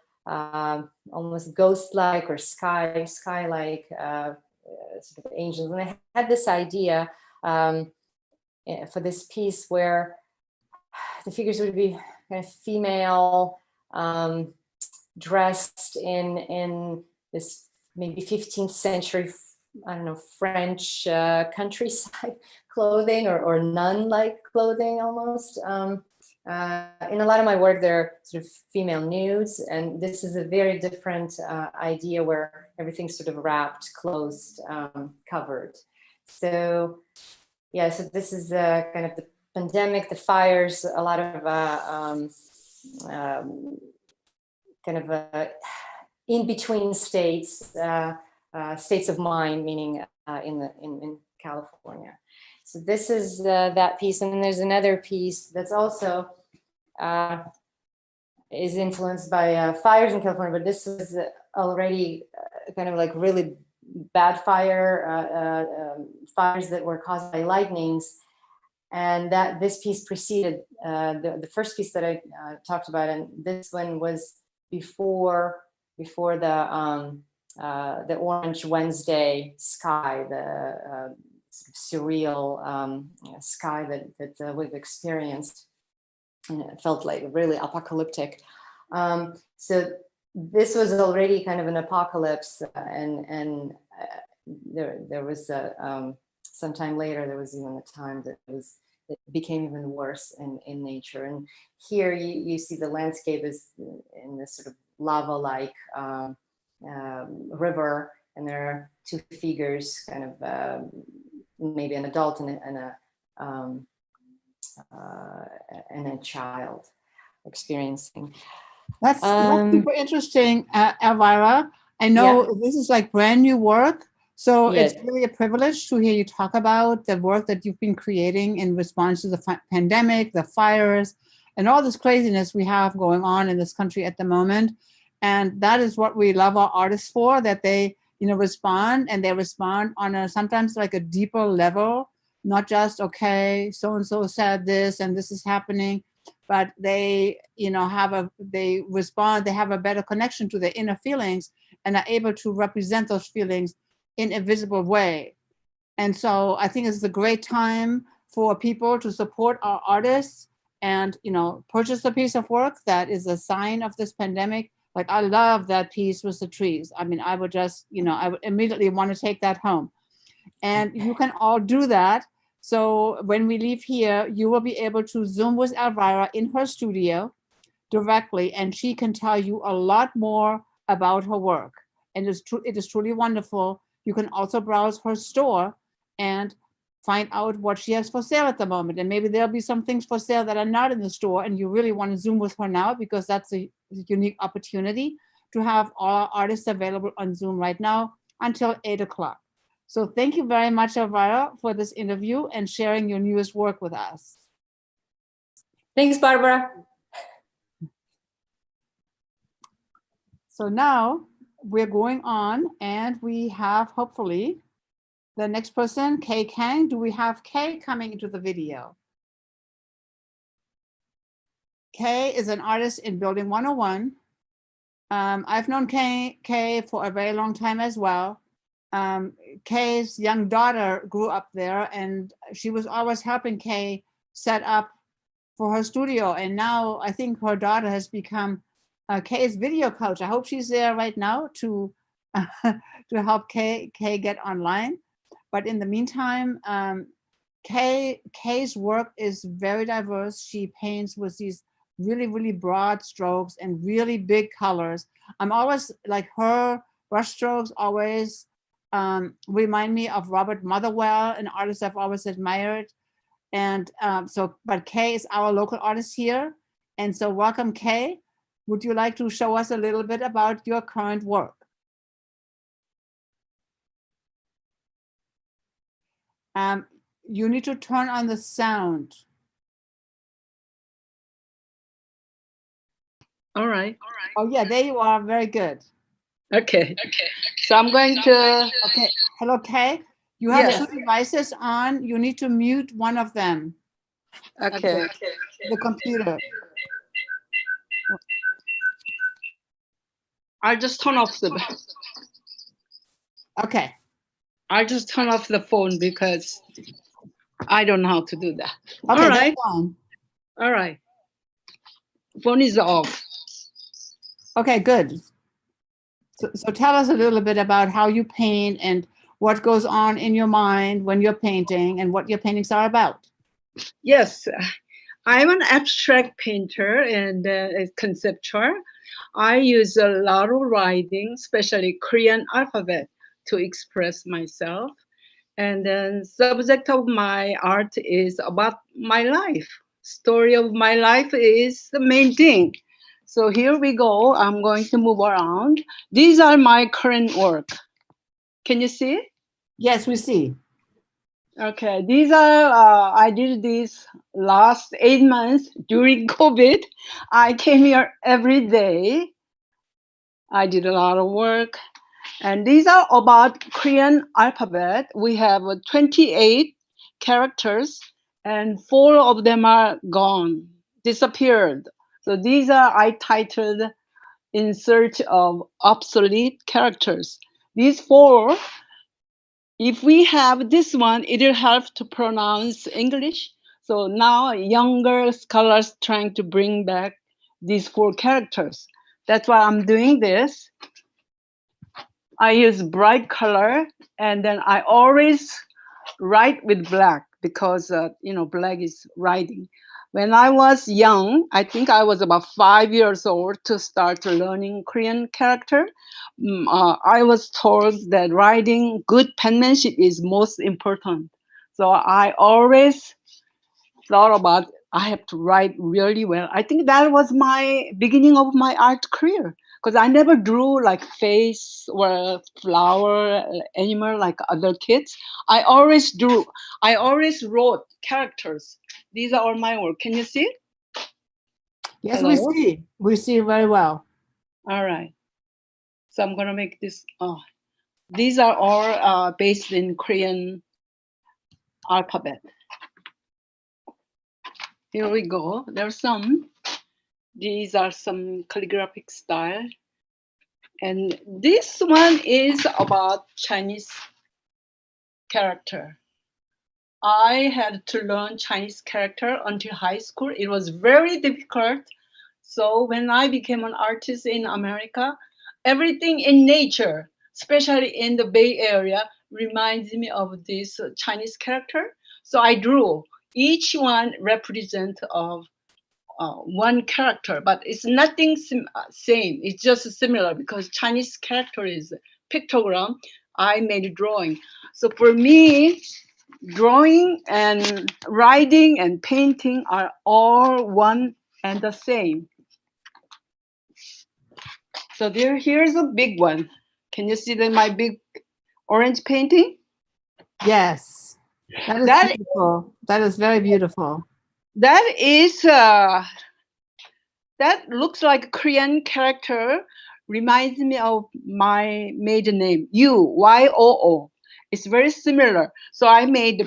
almost ghost-like or sky-like sort of angels. And I had this idea for this piece where the figures would be kind of female, dressed in this maybe 15th century, I don't know, French countryside clothing or nun-like clothing almost. In a lot of my work, there are sort of female nudes, and this is a very different idea where everything's sort of wrapped, closed, covered. So, yeah, so this is kind of the pandemic, the fires, a lot of kind of in between states, states of mind, meaning in California. So this is that piece, and then there's another piece that's also is influenced by fires in California, but this was already kind of like really bad fires that were caused by lightnings, and that this piece preceded the first piece that I talked about, and this one was before the Orange Wednesday sky, the surreal sky that we've experienced, and it felt like really apocalyptic. So this was already kind of an apocalypse, and there was sometime later there was even a time that it became even worse in nature. And here you see the landscape is in this sort of lava-like river, and there are two figures, kind of maybe an adult and a child experiencing. That's super interesting, Elvira. I know this is like brand new work, so Yes. It's really a privilege to hear you talk about the work that you've been creating in response to the pandemic, the fires, and all this craziness we have going on in this country at the moment. And that is what we love our artists for, that they, respond, and they respond on a sometimes like a deeper level, not just, okay, so-and-so said this and this is happening, but they, they respond, they have a better connection to their inner feelings and are able to represent those feelings in a visible way. And so I think it's a great time for people to support our artists and, purchase a piece of work that is a sign of this pandemic. Like, I love that piece with the trees. I mean, I would just, I would immediately want to take that home. And you can all do that. So when we leave here, you will be able to Zoom with Elvira in her studio directly, and she can tell you a lot more about her work. And it is truly wonderful. You can also browse her store and find out what she has for sale at the moment. And maybe there'll be some things for sale that are not in the store, and you really want to Zoom with her now, because that's a unique opportunity to have all our artists available on Zoom right now until 8 o'clock. So thank you very much, Elvira, for this interview and sharing your newest work with us. Thanks, Barbara. So now we're going on, and we have hopefully the next person, Kay Kang. Do we have Kay coming into the video? Kay is an artist in Building 101. I've known Kay for a very long time as well. Kay's young daughter grew up there, and she was always helping Kay set up for her studio. And now I think her daughter has become Kay's video coach. I hope she's there right now to help Kay get online. But in the meantime, Kay's work is very diverse. She paints with these really, really broad strokes and really big colors. I'm always like, her brush strokes always remind me of Robert Motherwell, an artist I've always admired. And but Kay is our local artist here. And so welcome, Kay. Would you like to show us a little bit about your current work? You need to turn on the sound. All right. Oh yeah, there you are. Very good. Okay. So I'm going to. Okay. Hello, Kay. You have Yes. two devices on. You need to mute one of them. Okay. The computer. I'll just turn off the. Okay. I'll just turn off the phone because I don't know how to do that. Okay, All right. that's fine. All right. Phone is off. Okay, good. So tell us a little bit about how you paint and what goes on in your mind when you're painting and what your paintings are about. Yes, I'm an abstract painter and conceptual. I use a lot of writing, especially Korean alphabet, to express myself. And then subject of my art is about my life. Story of my life is the main thing. So here we go. I'm going to move around. These are my current work. Can you see? Yes, we see. Okay, these are, I did this last 8 months during COVID. I came here every day. I did a lot of work. And these are about Korean alphabet. We have 28 characters and 4 of them are gone, disappeared. So these are, I titled In Search of Obsolete Characters. These 4, if we have this one, it'll help to pronounce English. So now younger scholars trying to bring back these 4 characters. That's why I'm doing this. I use bright color, and then I always write with black because, black is writing. When I was young, I think I was about 5 years old to start learning Korean character. I was told that writing good penmanship is most important. So I always thought about I have to write really well. I think that was my beginning of my art career, because I never drew like face or flower, animal like other kids. I always wrote characters. These are all my work. Can you see? Yes, Hello? we see. We see very well. All right. So I'm gonna make this. Oh, these are all based in Korean alphabet. Here we go. There's some. These are some calligraphic style. And this one is about Chinese character. I had to learn Chinese character until high school. It was very difficult. So when I became an artist in America, everything in nature, especially in the Bay Area, reminds me of this Chinese character. So I drew. Each one represent of one character, but it's nothing same. It's just similar because Chinese character is pictogram. I made a drawing. So for me, drawing and writing and painting are all one and the same. So here's a big one. Can you see my big orange painting? Yes. That is beautiful. That is very beautiful. That is that looks like a Korean character. Reminds me of my maiden name, Yoo. It's very similar. So I made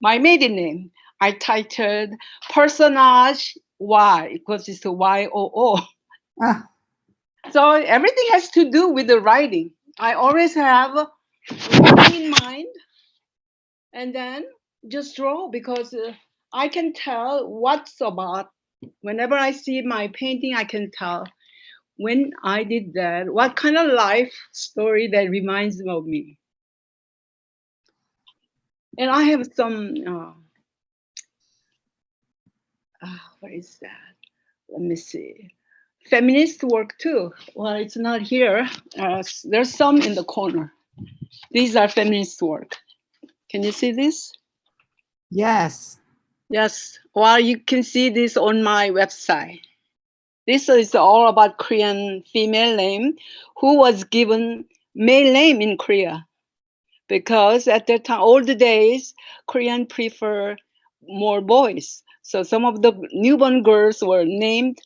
my maiden name. I titled Personage Y because it's a YOO. Ah. So everything has to do with the writing. I always have writing in mind and then just draw because I can tell what's about. Whenever I see my painting, I can tell when I did that, what kind of life story that reminds of me. And I have some, what is that? Let me see. Feminist work too. Well, it's not here. There's some in the corner. These are feminist work. Can you see this? Yes. Yes. Well, you can see this on my website. This is all about Korean female name who was given male name in Korea. Because at that time, all the days, Korean prefer more boys. So some of the newborn girls were named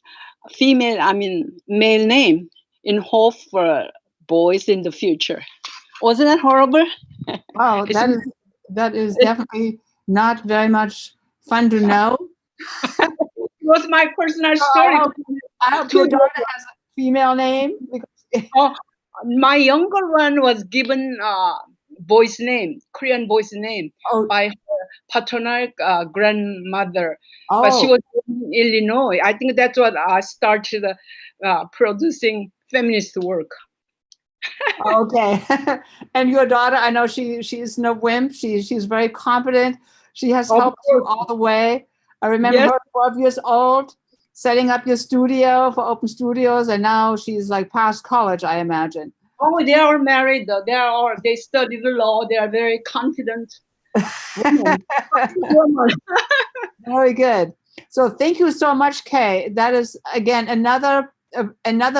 male name in hope for boys in the future. Wasn't that horrible? Wow, that is definitely not very much fun to know. It was my personal story. I hope your daughter has a female name. My younger one was given boy's name, Korean boy's name, by her paternal grandmother. But she was in Illinois. I think that's what I started producing feminist work. Okay. And your daughter, I know she's no wimp. She's very competent. She has helped you all the way. I remember her 12 years old, setting up your studio for Open Studios, and now she's like past college, I imagine. Oh, they are married though. They studied law. They are very confident women. Very good. So thank you so much, Kay. That is again another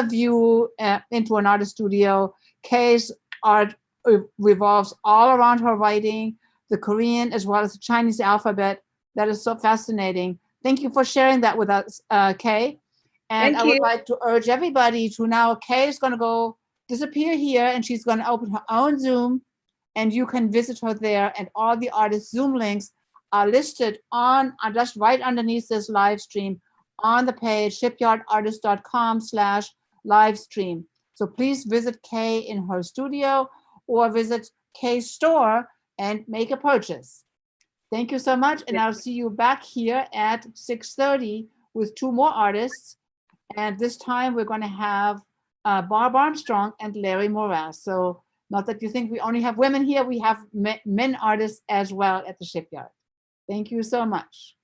view into an artist studio. Kay's art revolves all around her writing, the Korean as well as the Chinese alphabet. That is so fascinating. Thank you for sharing that with us, Kay. And I would like to urge everybody to now, Kay is going to go disappear here and she's going to open her own Zoom and you can visit her there, and all the artist Zoom links are listed on just right underneath this live stream on the page shipyardartist.com/live stream. So please visit Kay in her studio or visit Kay's store and make a purchase. Thank you so much. And I'll see you back here at 6:30 with two more artists. And this time we're going to have Barb Armstrong and Larry Morass. So not that you think we only have women here, we have men artists as well at the Shipyard. Thank you so much.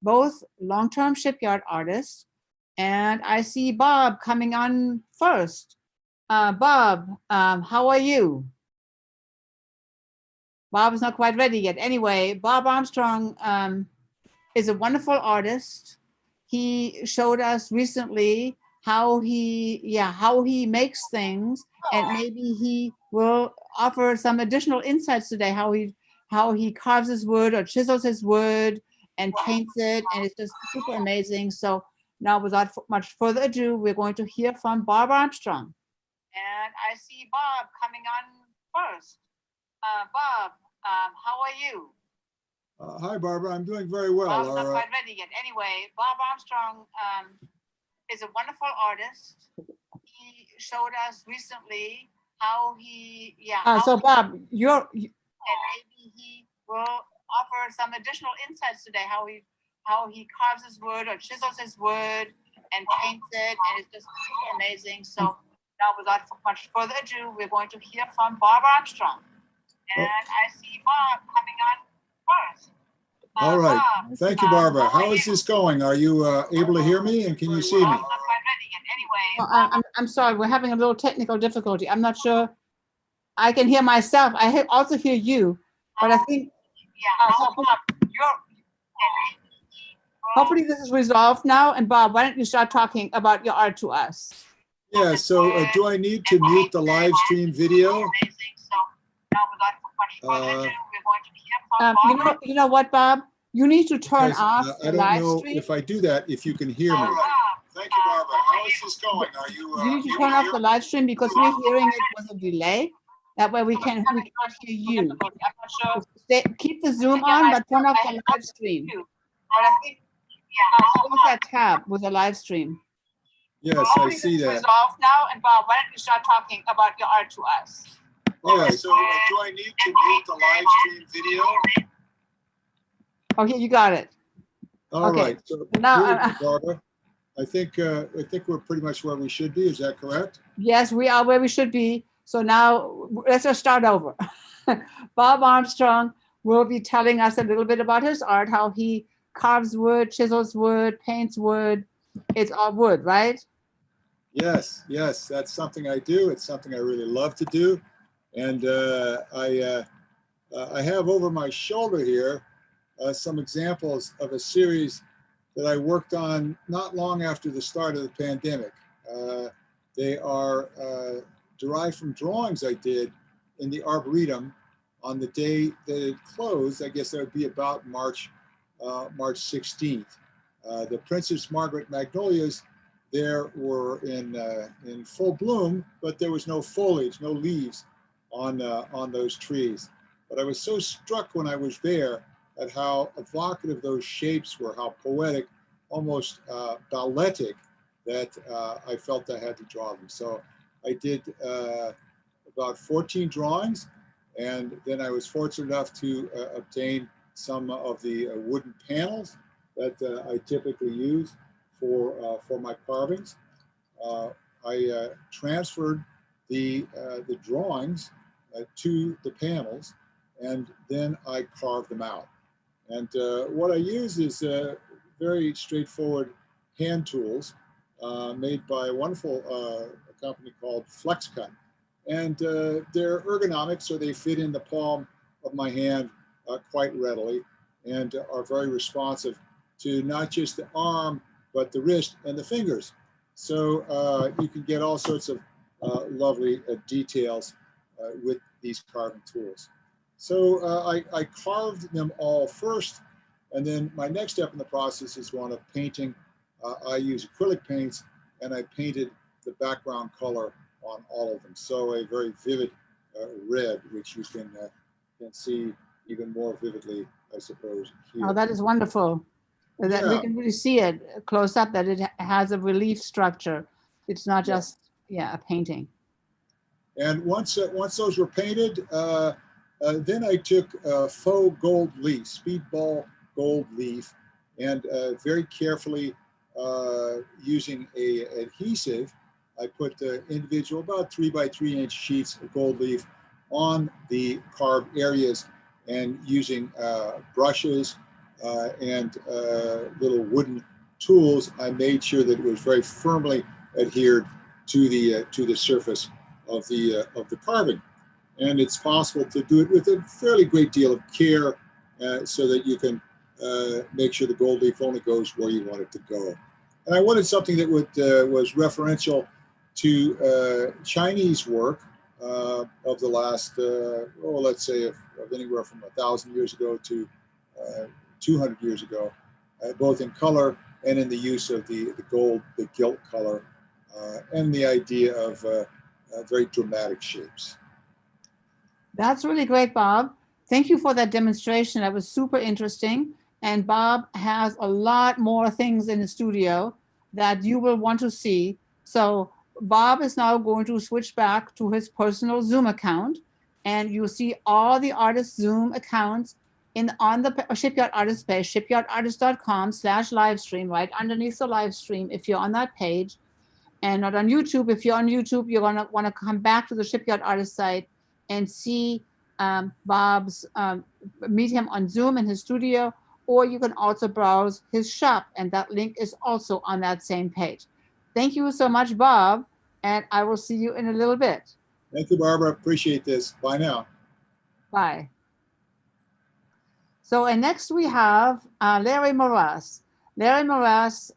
both long-term shipyard artists. And I see Bob coming on first. Bob, how are you? Bob is not quite ready yet. Anyway, Bob Armstrong is a wonderful artist. He showed us recently how he makes things, and maybe he will offer some additional insights today, how he carves his wood or chisels his wood and paints it, and it's just super amazing. So now, without much further ado, we're going to hear from Bob Armstrong. And I see Bob coming on first. Bob, how are you? Hi, Barbara. I'm doing very well. Bob's not quite ready yet. Anyway, Bob Armstrong is a wonderful artist. He showed us recently how he, so Bob, and maybe he will offer some additional insights today, how he carves his wood or chisels his wood and paints it, and it's just super amazing. So now, without much further ado, we're going to hear from Bob Armstrong. And I see Bob coming on first. All right. Bob, Thank you, Barbara. How is this going? Are you able to hear me, and can you see me? I'm sorry, we're having a little technical difficulty. I'm not sure. I can hear myself. I also hear you, but I think, hopefully this is resolved now. And Bob, why don't you start talking about your art to us? Yeah, so do I need to mute the live stream video? You know what, Bob? You need to turn off I the don't live know stream. if I do that, if you can hear me. Thank you, Barbara. How is this going? Are you? You need to turn off the live stream because we're hearing it with a delay. That way we can't hear you. Keep the Zoom on, but turn off the live stream. Close that tab with the live stream. Yes, I see that. Resolved now, and Bob, why don't you start talking about your art to us? All right. So do I need to mute the live stream video? Okay, you got it. All Okay. right. So Now, Barbara, I think we're pretty much where we should be. Is that correct? yes, we are where we should be. So now let's just start over. Bob Armstrong will be telling us a little bit about his art, how he carves wood, chisels wood, paints wood. It's all wood, right? Yes, yes, that's something I do. It's something I really love to do. And I have over my shoulder here some examples of a series that I worked on not long after the start of the pandemic. They are derived from drawings I did in the Arboretum on the day that it closed. I guess that would be about March 16th. The Princess Margaret magnolias there were in full bloom, but there was no foliage, no leaves on those trees. But I was so struck when I was there at how evocative those shapes were, how poetic, almost balletic, that I felt I had to draw them. So I did about 14 drawings, and then I was fortunate enough to obtain some of the wooden panels that I typically use for my carvings. I transferred the drawings to the panels, and then I carved them out. And what I use is very straightforward hand tools made by a wonderful company called FlexCut. And they're ergonomic, so they fit in the palm of my hand quite readily and are very responsive to not just the arm, but the wrist and the fingers. So you can get all sorts of lovely details with these carving tools. So I carved them all first, and then my next step in the process is one of painting. I use acrylic paints, and I painted the background color on all of them. So a very vivid red, which you can see even more vividly, I suppose, here. Oh, that is wonderful. That we can really see it close up, that it has a relief structure. It's not just a painting. And once those were painted, then I took faux gold leaf, speedball gold leaf, and very carefully using a adhesive, I put individual about 3 by 3 inch sheets of gold leaf on the carved areas, and using brushes, and little wooden tools, I made sure that it was very firmly adhered to the surface of the carving. And it's possible to do it with a fairly great deal of care, so that you can make sure the gold leaf only goes where you want it to go. And I wanted something that was referential to Chinese work of the last, let's say of anywhere from 1,000 years ago to 200 years ago, both in color and in the use of the gold, the gilt color, and the idea of very dramatic shapes. That's really great, Bob. Thank you for that demonstration. That was super interesting. And Bob has a lot more things in the studio that you will want to see. So Bob is now going to switch back to his personal Zoom account, and you'll see all the artist Zoom accounts on the Shipyard Artist page, shipyardartist.com/livestream, right underneath the live stream if you're on that page, and not on YouTube. If you're on YouTube, you're going to want to come back to the Shipyard Artist site and see Bob's, meet him on Zoom in his studio, or you can also browse his shop, and that link is also on that same page. Thank you so much, Bob, and I will see you in a little bit. Thank you, Barbara. Appreciate this. Bye now. Bye. So, and next we have Larry Morass. Larry Morass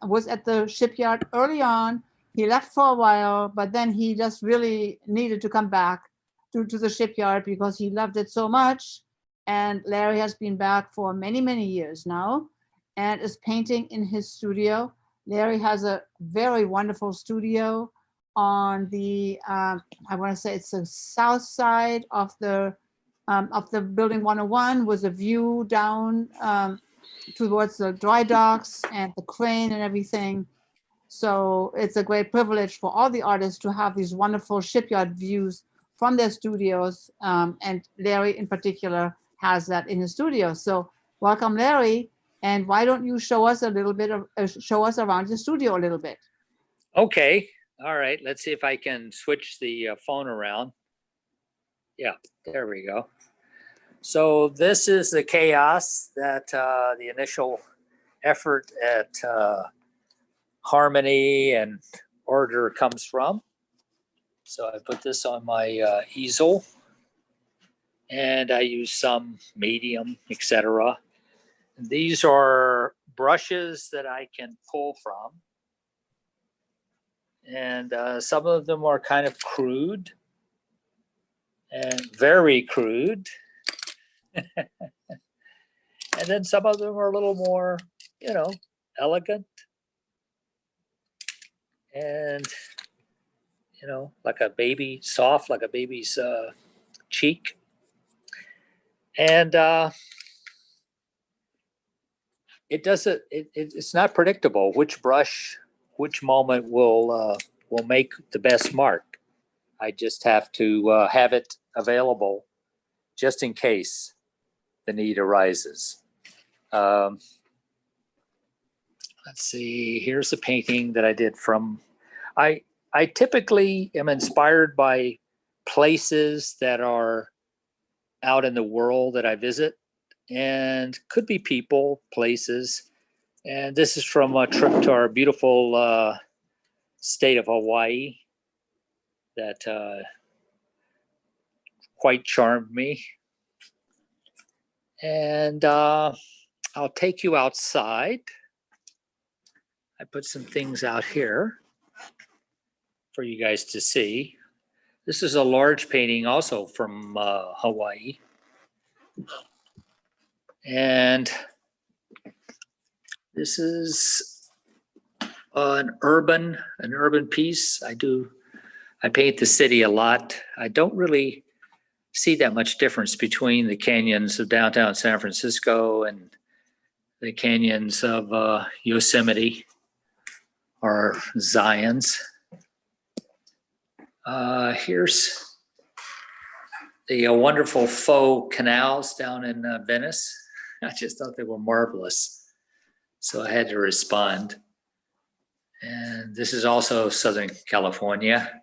was at the shipyard early on. He left for a while, but then he just really needed to come back to the shipyard because he loved it so much. And Larry has been back for many, many years now and is painting in his studio. Larry has a very wonderful studio on the, I want to say it's the south side of the building 101, with a view down towards the dry docks and the crane and everything. So it's a great privilege for all the artists to have these wonderful shipyard views from their studios. And Larry in particular has that in his studio. So welcome, Larry. And why don't you show us a little bit of, show us around your studio a little bit? Okay. All right. Let's see if I can switch the phone around. Yeah, there we go. So this is the chaos that the initial effort at harmony and order comes from. So I put this on my easel, and I use some medium, etc. These are brushes that I can pull from, and some of them are kind of crude and very crude. And then some of them are a little more, elegant and, like a baby, soft, like a baby's cheek. And it's not predictable which brush, which moment will make the best mark. I just have to have it available just in case the need arises. Let's see, here's a painting that I did from, I typically am inspired by places that are out in the world that I visit, and could be people, places. And this is from a trip to our beautiful state of Hawaii that quite charmed me. And I'll take you outside. I put some things out here for you guys to see. This is a large painting also from Hawaii. And this is an urban piece. I paint the city a lot. I don't really see that much difference between the canyons of downtown San Francisco and the canyons of Yosemite or Zion's. Here's the wonderful faux canals down in Venice. I just thought they were marvelous, so I had to respond. And this is also Southern California,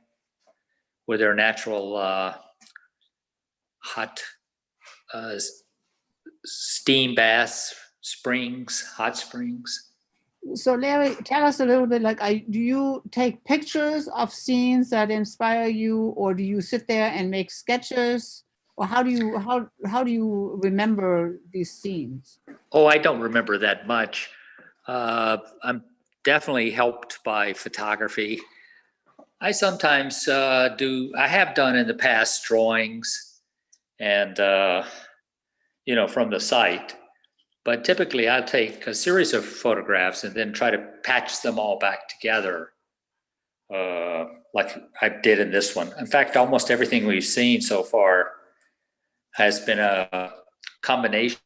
with their natural hot steam baths springs, hot springs. So Larry, tell us a little bit, like, do you take pictures of scenes that inspire you, or do you sit there and make sketches, or how do you remember these scenes? Oh, I don't remember that much. I'm definitely helped by photography. I sometimes I have done in the past drawings and, from the site. But typically I'll take a series of photographs and then try to patch them all back together, like I did in this one. In fact, almost everything we've seen so far has been a combination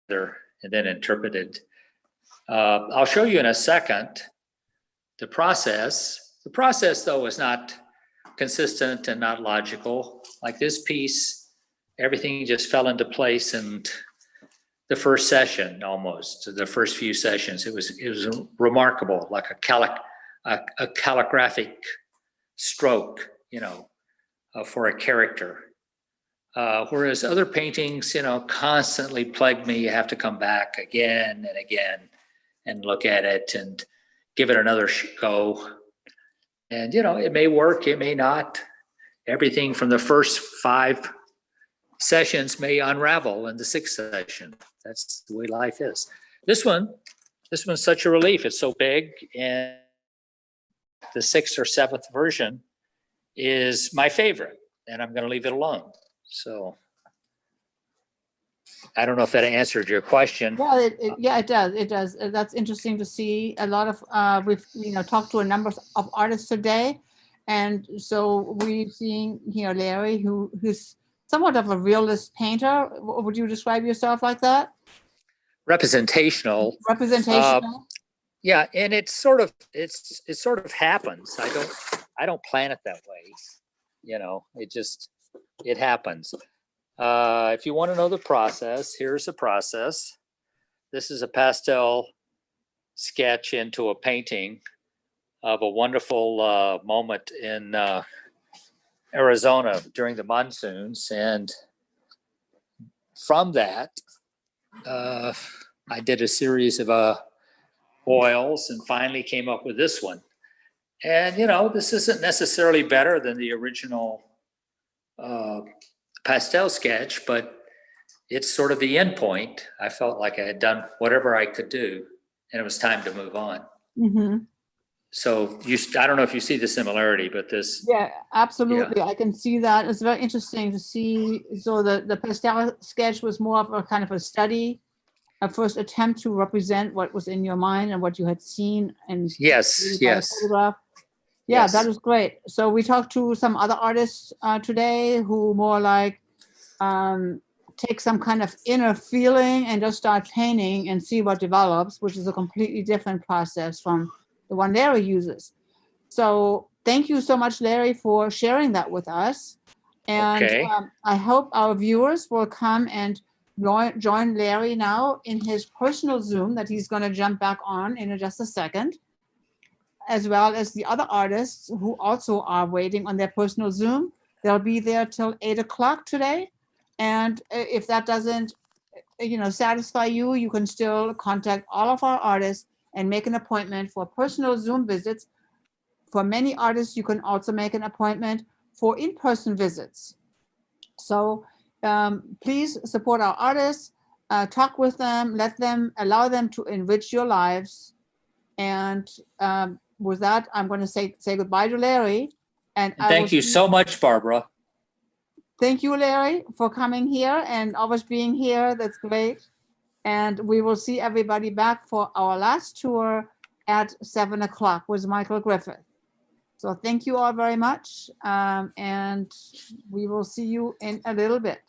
and then interpreted. I'll show you in a second the process. The process, though, is not consistent and not logical. Like this piece, everything just fell into place in the first session, almost the first few sessions. It was remarkable, like a calligraphic stroke, for a character. Whereas other paintings, constantly plague me. You have to come back again and again and look at it and give it another go. And, it may work, it may not. Everything from the first 5 sessions may unravel in the 6th session. That's the way life is. This one's such a relief. It's so big, and the 6th or 7th version is my favorite, and I'm going to leave it alone. So I don't know if that answered your question. Yeah, it does. It does. That's interesting to see. A lot of we've talked to a number of artists today, and so we're seeing here Larry, who's somewhat of a realist painter. Would you describe yourself like that? Representational. Yeah, and it sort of happens. I don't plan it that way. It happens. If you want to know the process, here's the process. This is a pastel sketch into a painting of a wonderful moment in Arizona during the monsoons. And from that, I did a series of oils and finally came up with this one. And, this isn't necessarily better than the original pastel sketch, but it's sort of the end point. I felt like I had done whatever I could do, and it was time to move on. Mm-hmm. So I don't know if you see the similarity, but this. Yeah, absolutely. Yeah. I can see that. It's very interesting to see. So the pastel sketch was more of a kind of a study, a first attempt to represent what was in your mind and what you had seen. And yes. Photograph. Yeah, yes. That is great. So we talked to some other artists today who more like take some kind of inner feeling and just start painting and see what develops, which is a completely different process from the one Larry uses. So thank you so much, Larry, for sharing that with us. And okay. I hope our viewers will come and join Larry now in his personal Zoom that he's going to jump back on in just a second, as well as the other artists who also are waiting on their personal Zoom. They'll be there till 8 o'clock today. And if that doesn't, satisfy you, you can still contact all of our artists and make an appointment for personal Zoom visits. For many artists, you can also make an appointment for in-person visits. So please support our artists, talk with them, allow them to enrich your lives. And with that, I'm going to say goodbye to Larry. And thank you so much, Barbara. Thank you, Larry, for coming here and always being here. That's great. And we will see everybody back for our last tour at 7 o'clock with Michael Griffith. So thank you all very much. And we will see you in a little bit.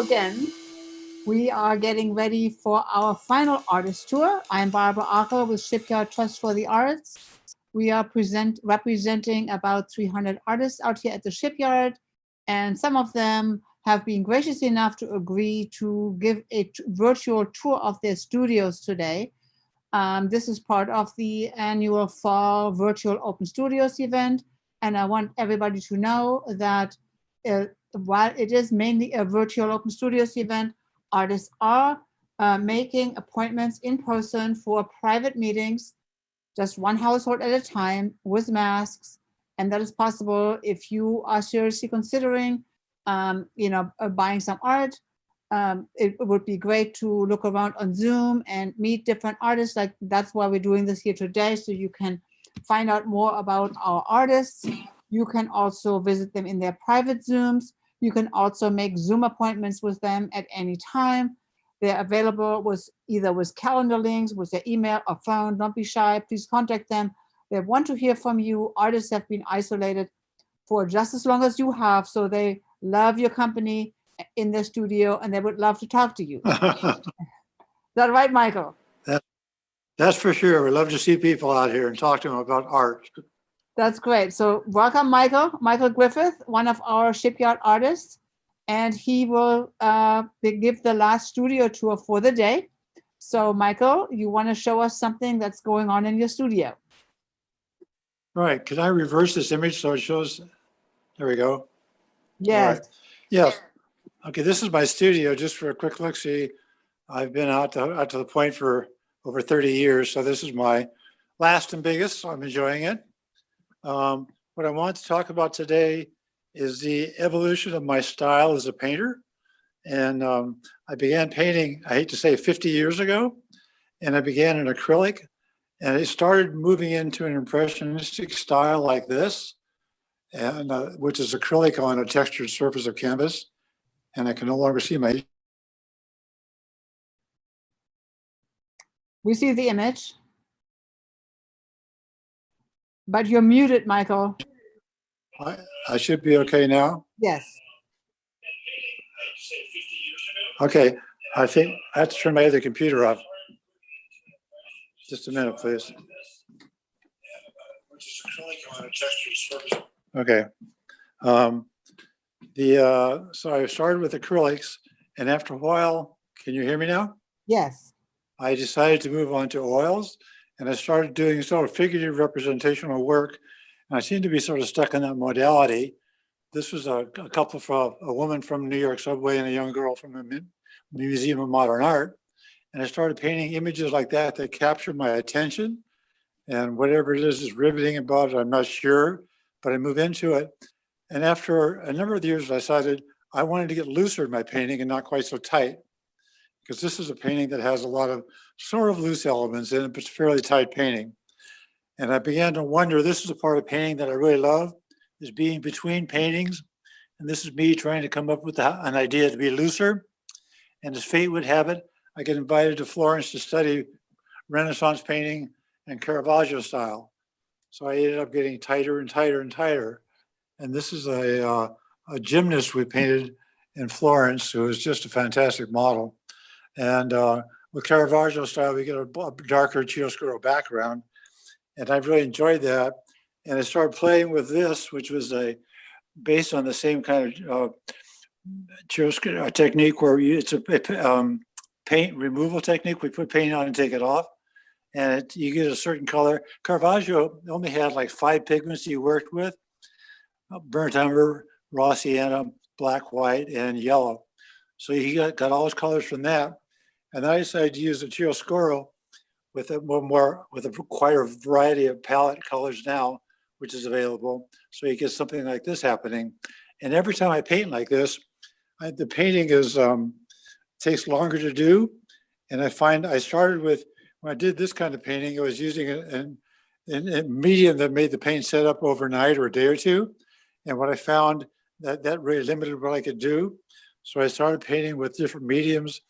again. We are getting ready for our final artist tour. I'm Barbara Acker with Shipyard Trust for the Arts. We are representing about 300 artists out here at the shipyard, and some of them have been gracious enough to agree to give a virtual tour of their studios today. This is part of the annual Fall Virtual Open Studios event, and I want everybody to know that while it is mainly a virtual Open Studios event, artists are making appointments in person for private meetings, just one household at a time with masks. And that is possible if you are seriously considering, buying some art. It would be great to look around on Zoom and meet different artists. Like that's why we're doing this here today, so you can find out more about our artists. You can also visit them in their private Zooms. You can also make Zoom appointments with them at any time. They're available either with calendar links, with their email or phone. Don't be shy, please contact them. They want to hear from you. Artists have been isolated for just as long as you have, so they love your company in their studio and they would love to talk to you. Is that right, Michael? That's for sure. We love to see people out here and talk to them about art. That's great. So welcome, Michael Griffith, one of our shipyard artists, and he will give the last studio tour for the day. So Michael, you want to show us something that's going on in your studio? Right. Can I reverse this image so it shows? There we go. Yes. Right. Yes. Okay, this is my studio. Just for a quick look-see, I've been out to the point for over 30 years. So this is my last and biggest, so I'm enjoying it. What I want to talk about today is the evolution of my style as a painter. And I began painting, I hate to say 50 years ago, and I began in acrylic, and I started moving into an impressionistic style like this, and which is acrylic on a textured surface of canvas. And I can no longer see my... We see the image. But you're muted, Michael. I should be okay now? Yes. Okay, I think I have to turn my other computer off. Just a minute, please. Okay. So I started with acrylics, and after a while, can you hear me now? Yes. I decided to move on to oils, and I started doing sort of figurative representational work, and I seemed to be sort of stuck in that modality. This was a couple from a woman from New York Subway and a young girl from the Museum of Modern Art. And I started painting images like that that captured my attention. And whatever it is riveting about it, I'm not sure, but I move into it. And after a number of years, I decided I wanted to get looser in my painting and not quite so tight, because this is a painting that has a lot of sort of loose elements in it, but it's a fairly tight painting. And I began to wonder, this is a part of painting that I really love, is being between paintings. And this is me trying to come up with an idea to be looser. And as fate would have it, I get invited to Florence to study Renaissance painting and Caravaggio style. So I ended up getting tighter and tighter and tighter. And this is a gymnast we painted in Florence, who is just a fantastic model. And with Caravaggio style, we get a darker chiaroscuro background. And I've really enjoyed that. And I started playing with this, which was based on the same kind of chiaroscuro technique where it's a paint removal technique. We put paint on and take it off, and you get a certain color. Caravaggio only had like 5 pigments he worked with: burnt umber, raw sienna, black, white, and yellow. So he got all his colors from that. And then I decided to use a chiaroscuro with quite a variety of palette colors now, which is available. So you get something like this happening. And every time I paint like this, the painting takes longer to do. And I find I started with, when I did this kind of painting, I was using a medium that made the paint set up overnight or a day or two. And what I found that really limited what I could do. So I started painting with different mediums,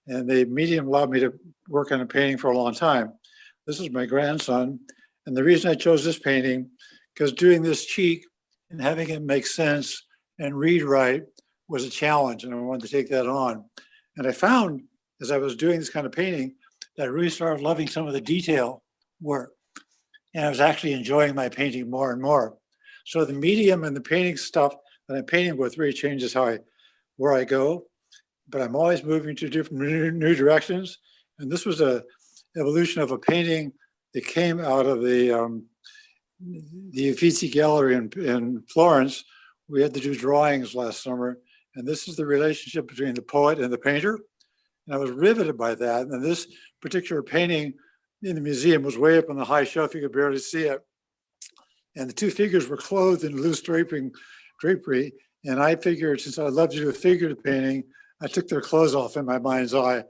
and the medium allowed me to work on a painting for a long time. This is my grandson. And the reason I chose this painting, because doing this cheek and having it make sense and read right was a challenge, and I wanted to take that on. And I found, as I was doing this kind of painting, that I really started loving some of the detail work. And I was actually enjoying my painting more and more. So the medium and the painting stuff that I'm painting with really changes where I go, but I'm always moving to different new directions. And this was a evolution of a painting that came out of the Uffizi Gallery in Florence. We had to do drawings last summer, and this is the relationship between the poet and the painter. And I was riveted by that. And this particular painting in the museum was way up on the high shelf. You could barely see it. And the two figures were clothed in loose drapery. And I figured, since I love to do a figurative painting, I took their clothes off in my mind's eye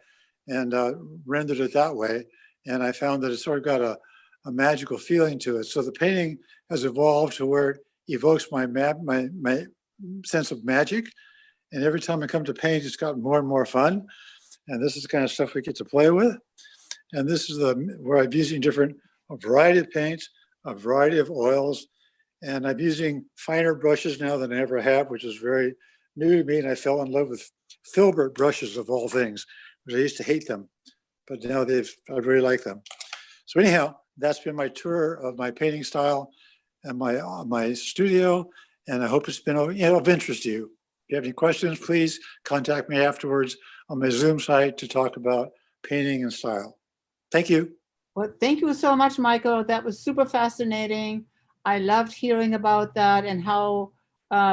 and rendered it that way. And I found that it sort of got a magical feeling to it. So the painting has evolved to where it evokes my sense of magic. And every time I come to paint, it's gotten more and more fun. And this is the kind of stuff we get to play with. And this is where I'm using a variety of paints, a variety of oils. And I'm using finer brushes now than I ever have, which is very new to me. And I fell in love with filbert brushes of all things, because I used to hate them, but now I really like them. So anyhow, that's been my tour of my painting style and my studio. And I hope it's been of interest to you. If you have any questions, please contact me afterwards on my Zoom site to talk about painting and style. Thank you. Well, thank you so much, Michael. That was super fascinating. I loved hearing about that and how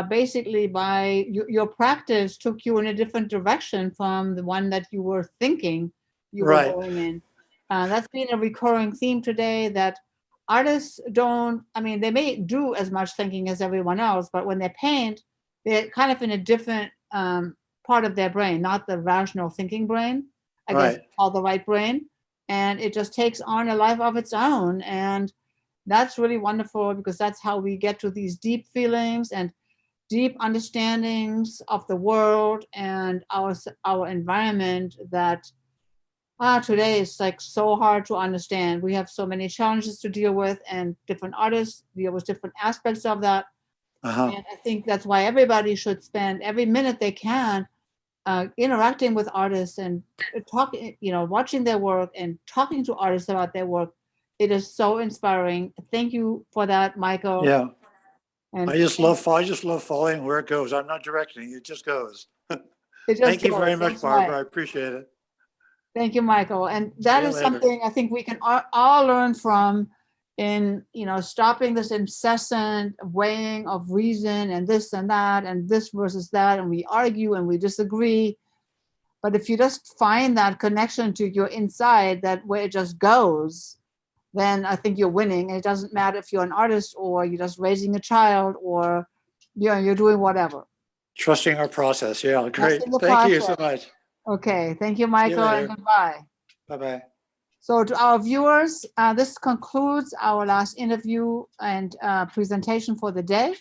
basically by your practice took you in a different direction from the one that you were thinking you were going in. That's been a recurring theme today, that artists they may do as much thinking as everyone else, but when they paint, they're kind of in a different part of their brain, not the rational thinking brain, I guess called the right brain. And it just takes on a life of its own. And that's really wonderful, because that's how we get to these deep feelings and deep understandings of the world and our environment that today is like so hard to understand. We have so many challenges to deal with, and different artists deal with different aspects of that. And I think that's why everybody should spend every minute they can interacting with artists and talking, watching their work and talking to artists about their work. It is so inspiring. Thank you for that, Michael. Yeah. And I just love following where it goes. I'm not directing, it just goes. Thank you very much, Barbara. I appreciate it. Thank you, Michael. And that is something I think we can all learn from in, stopping this incessant weighing of reason and this and that and this versus that, and we argue and we disagree. But if you just find that connection to your inside, that where it just goes, then I think you're winning. And it doesn't matter if you're an artist or you're just raising a child or you're doing whatever. Trusting our process. Yeah, great. Thank you so much. Okay, thank you, Michael, and goodbye. Bye-bye. So to our viewers, this concludes our last interview and presentation for the day.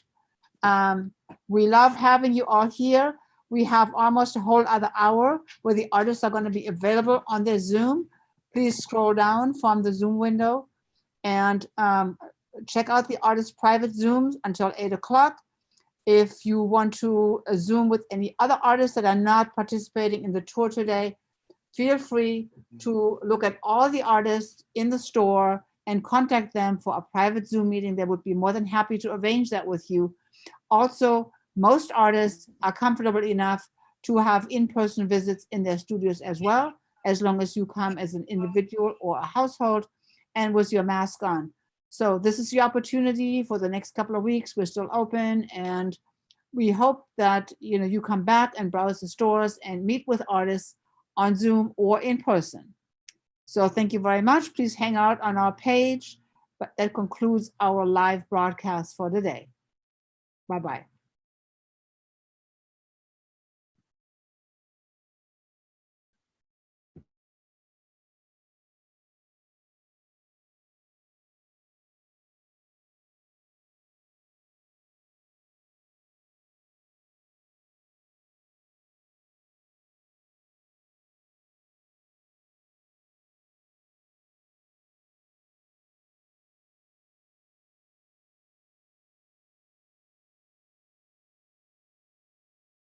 We love having you all here. We have almost a whole other hour where the artists are going to be available on their Zoom. Please scroll down from the Zoom window and check out the artist's private Zooms until 8 o'clock. If you want to Zoom with any other artists that are not participating in the tour today, feel free to look at all the artists in the store and contact them for a private Zoom meeting. They would be more than happy to arrange that with you. Also, most artists are comfortable enough to have in-person visits in their studios as well, as long as you come as an individual or a household and with your mask on. So this is your opportunity for the next couple of weeks. We're still open, and we hope that you come back and browse the stores and meet with artists on Zoom or in person. So thank you very much. Please hang out on our page. But that concludes our live broadcast for today. Bye-bye.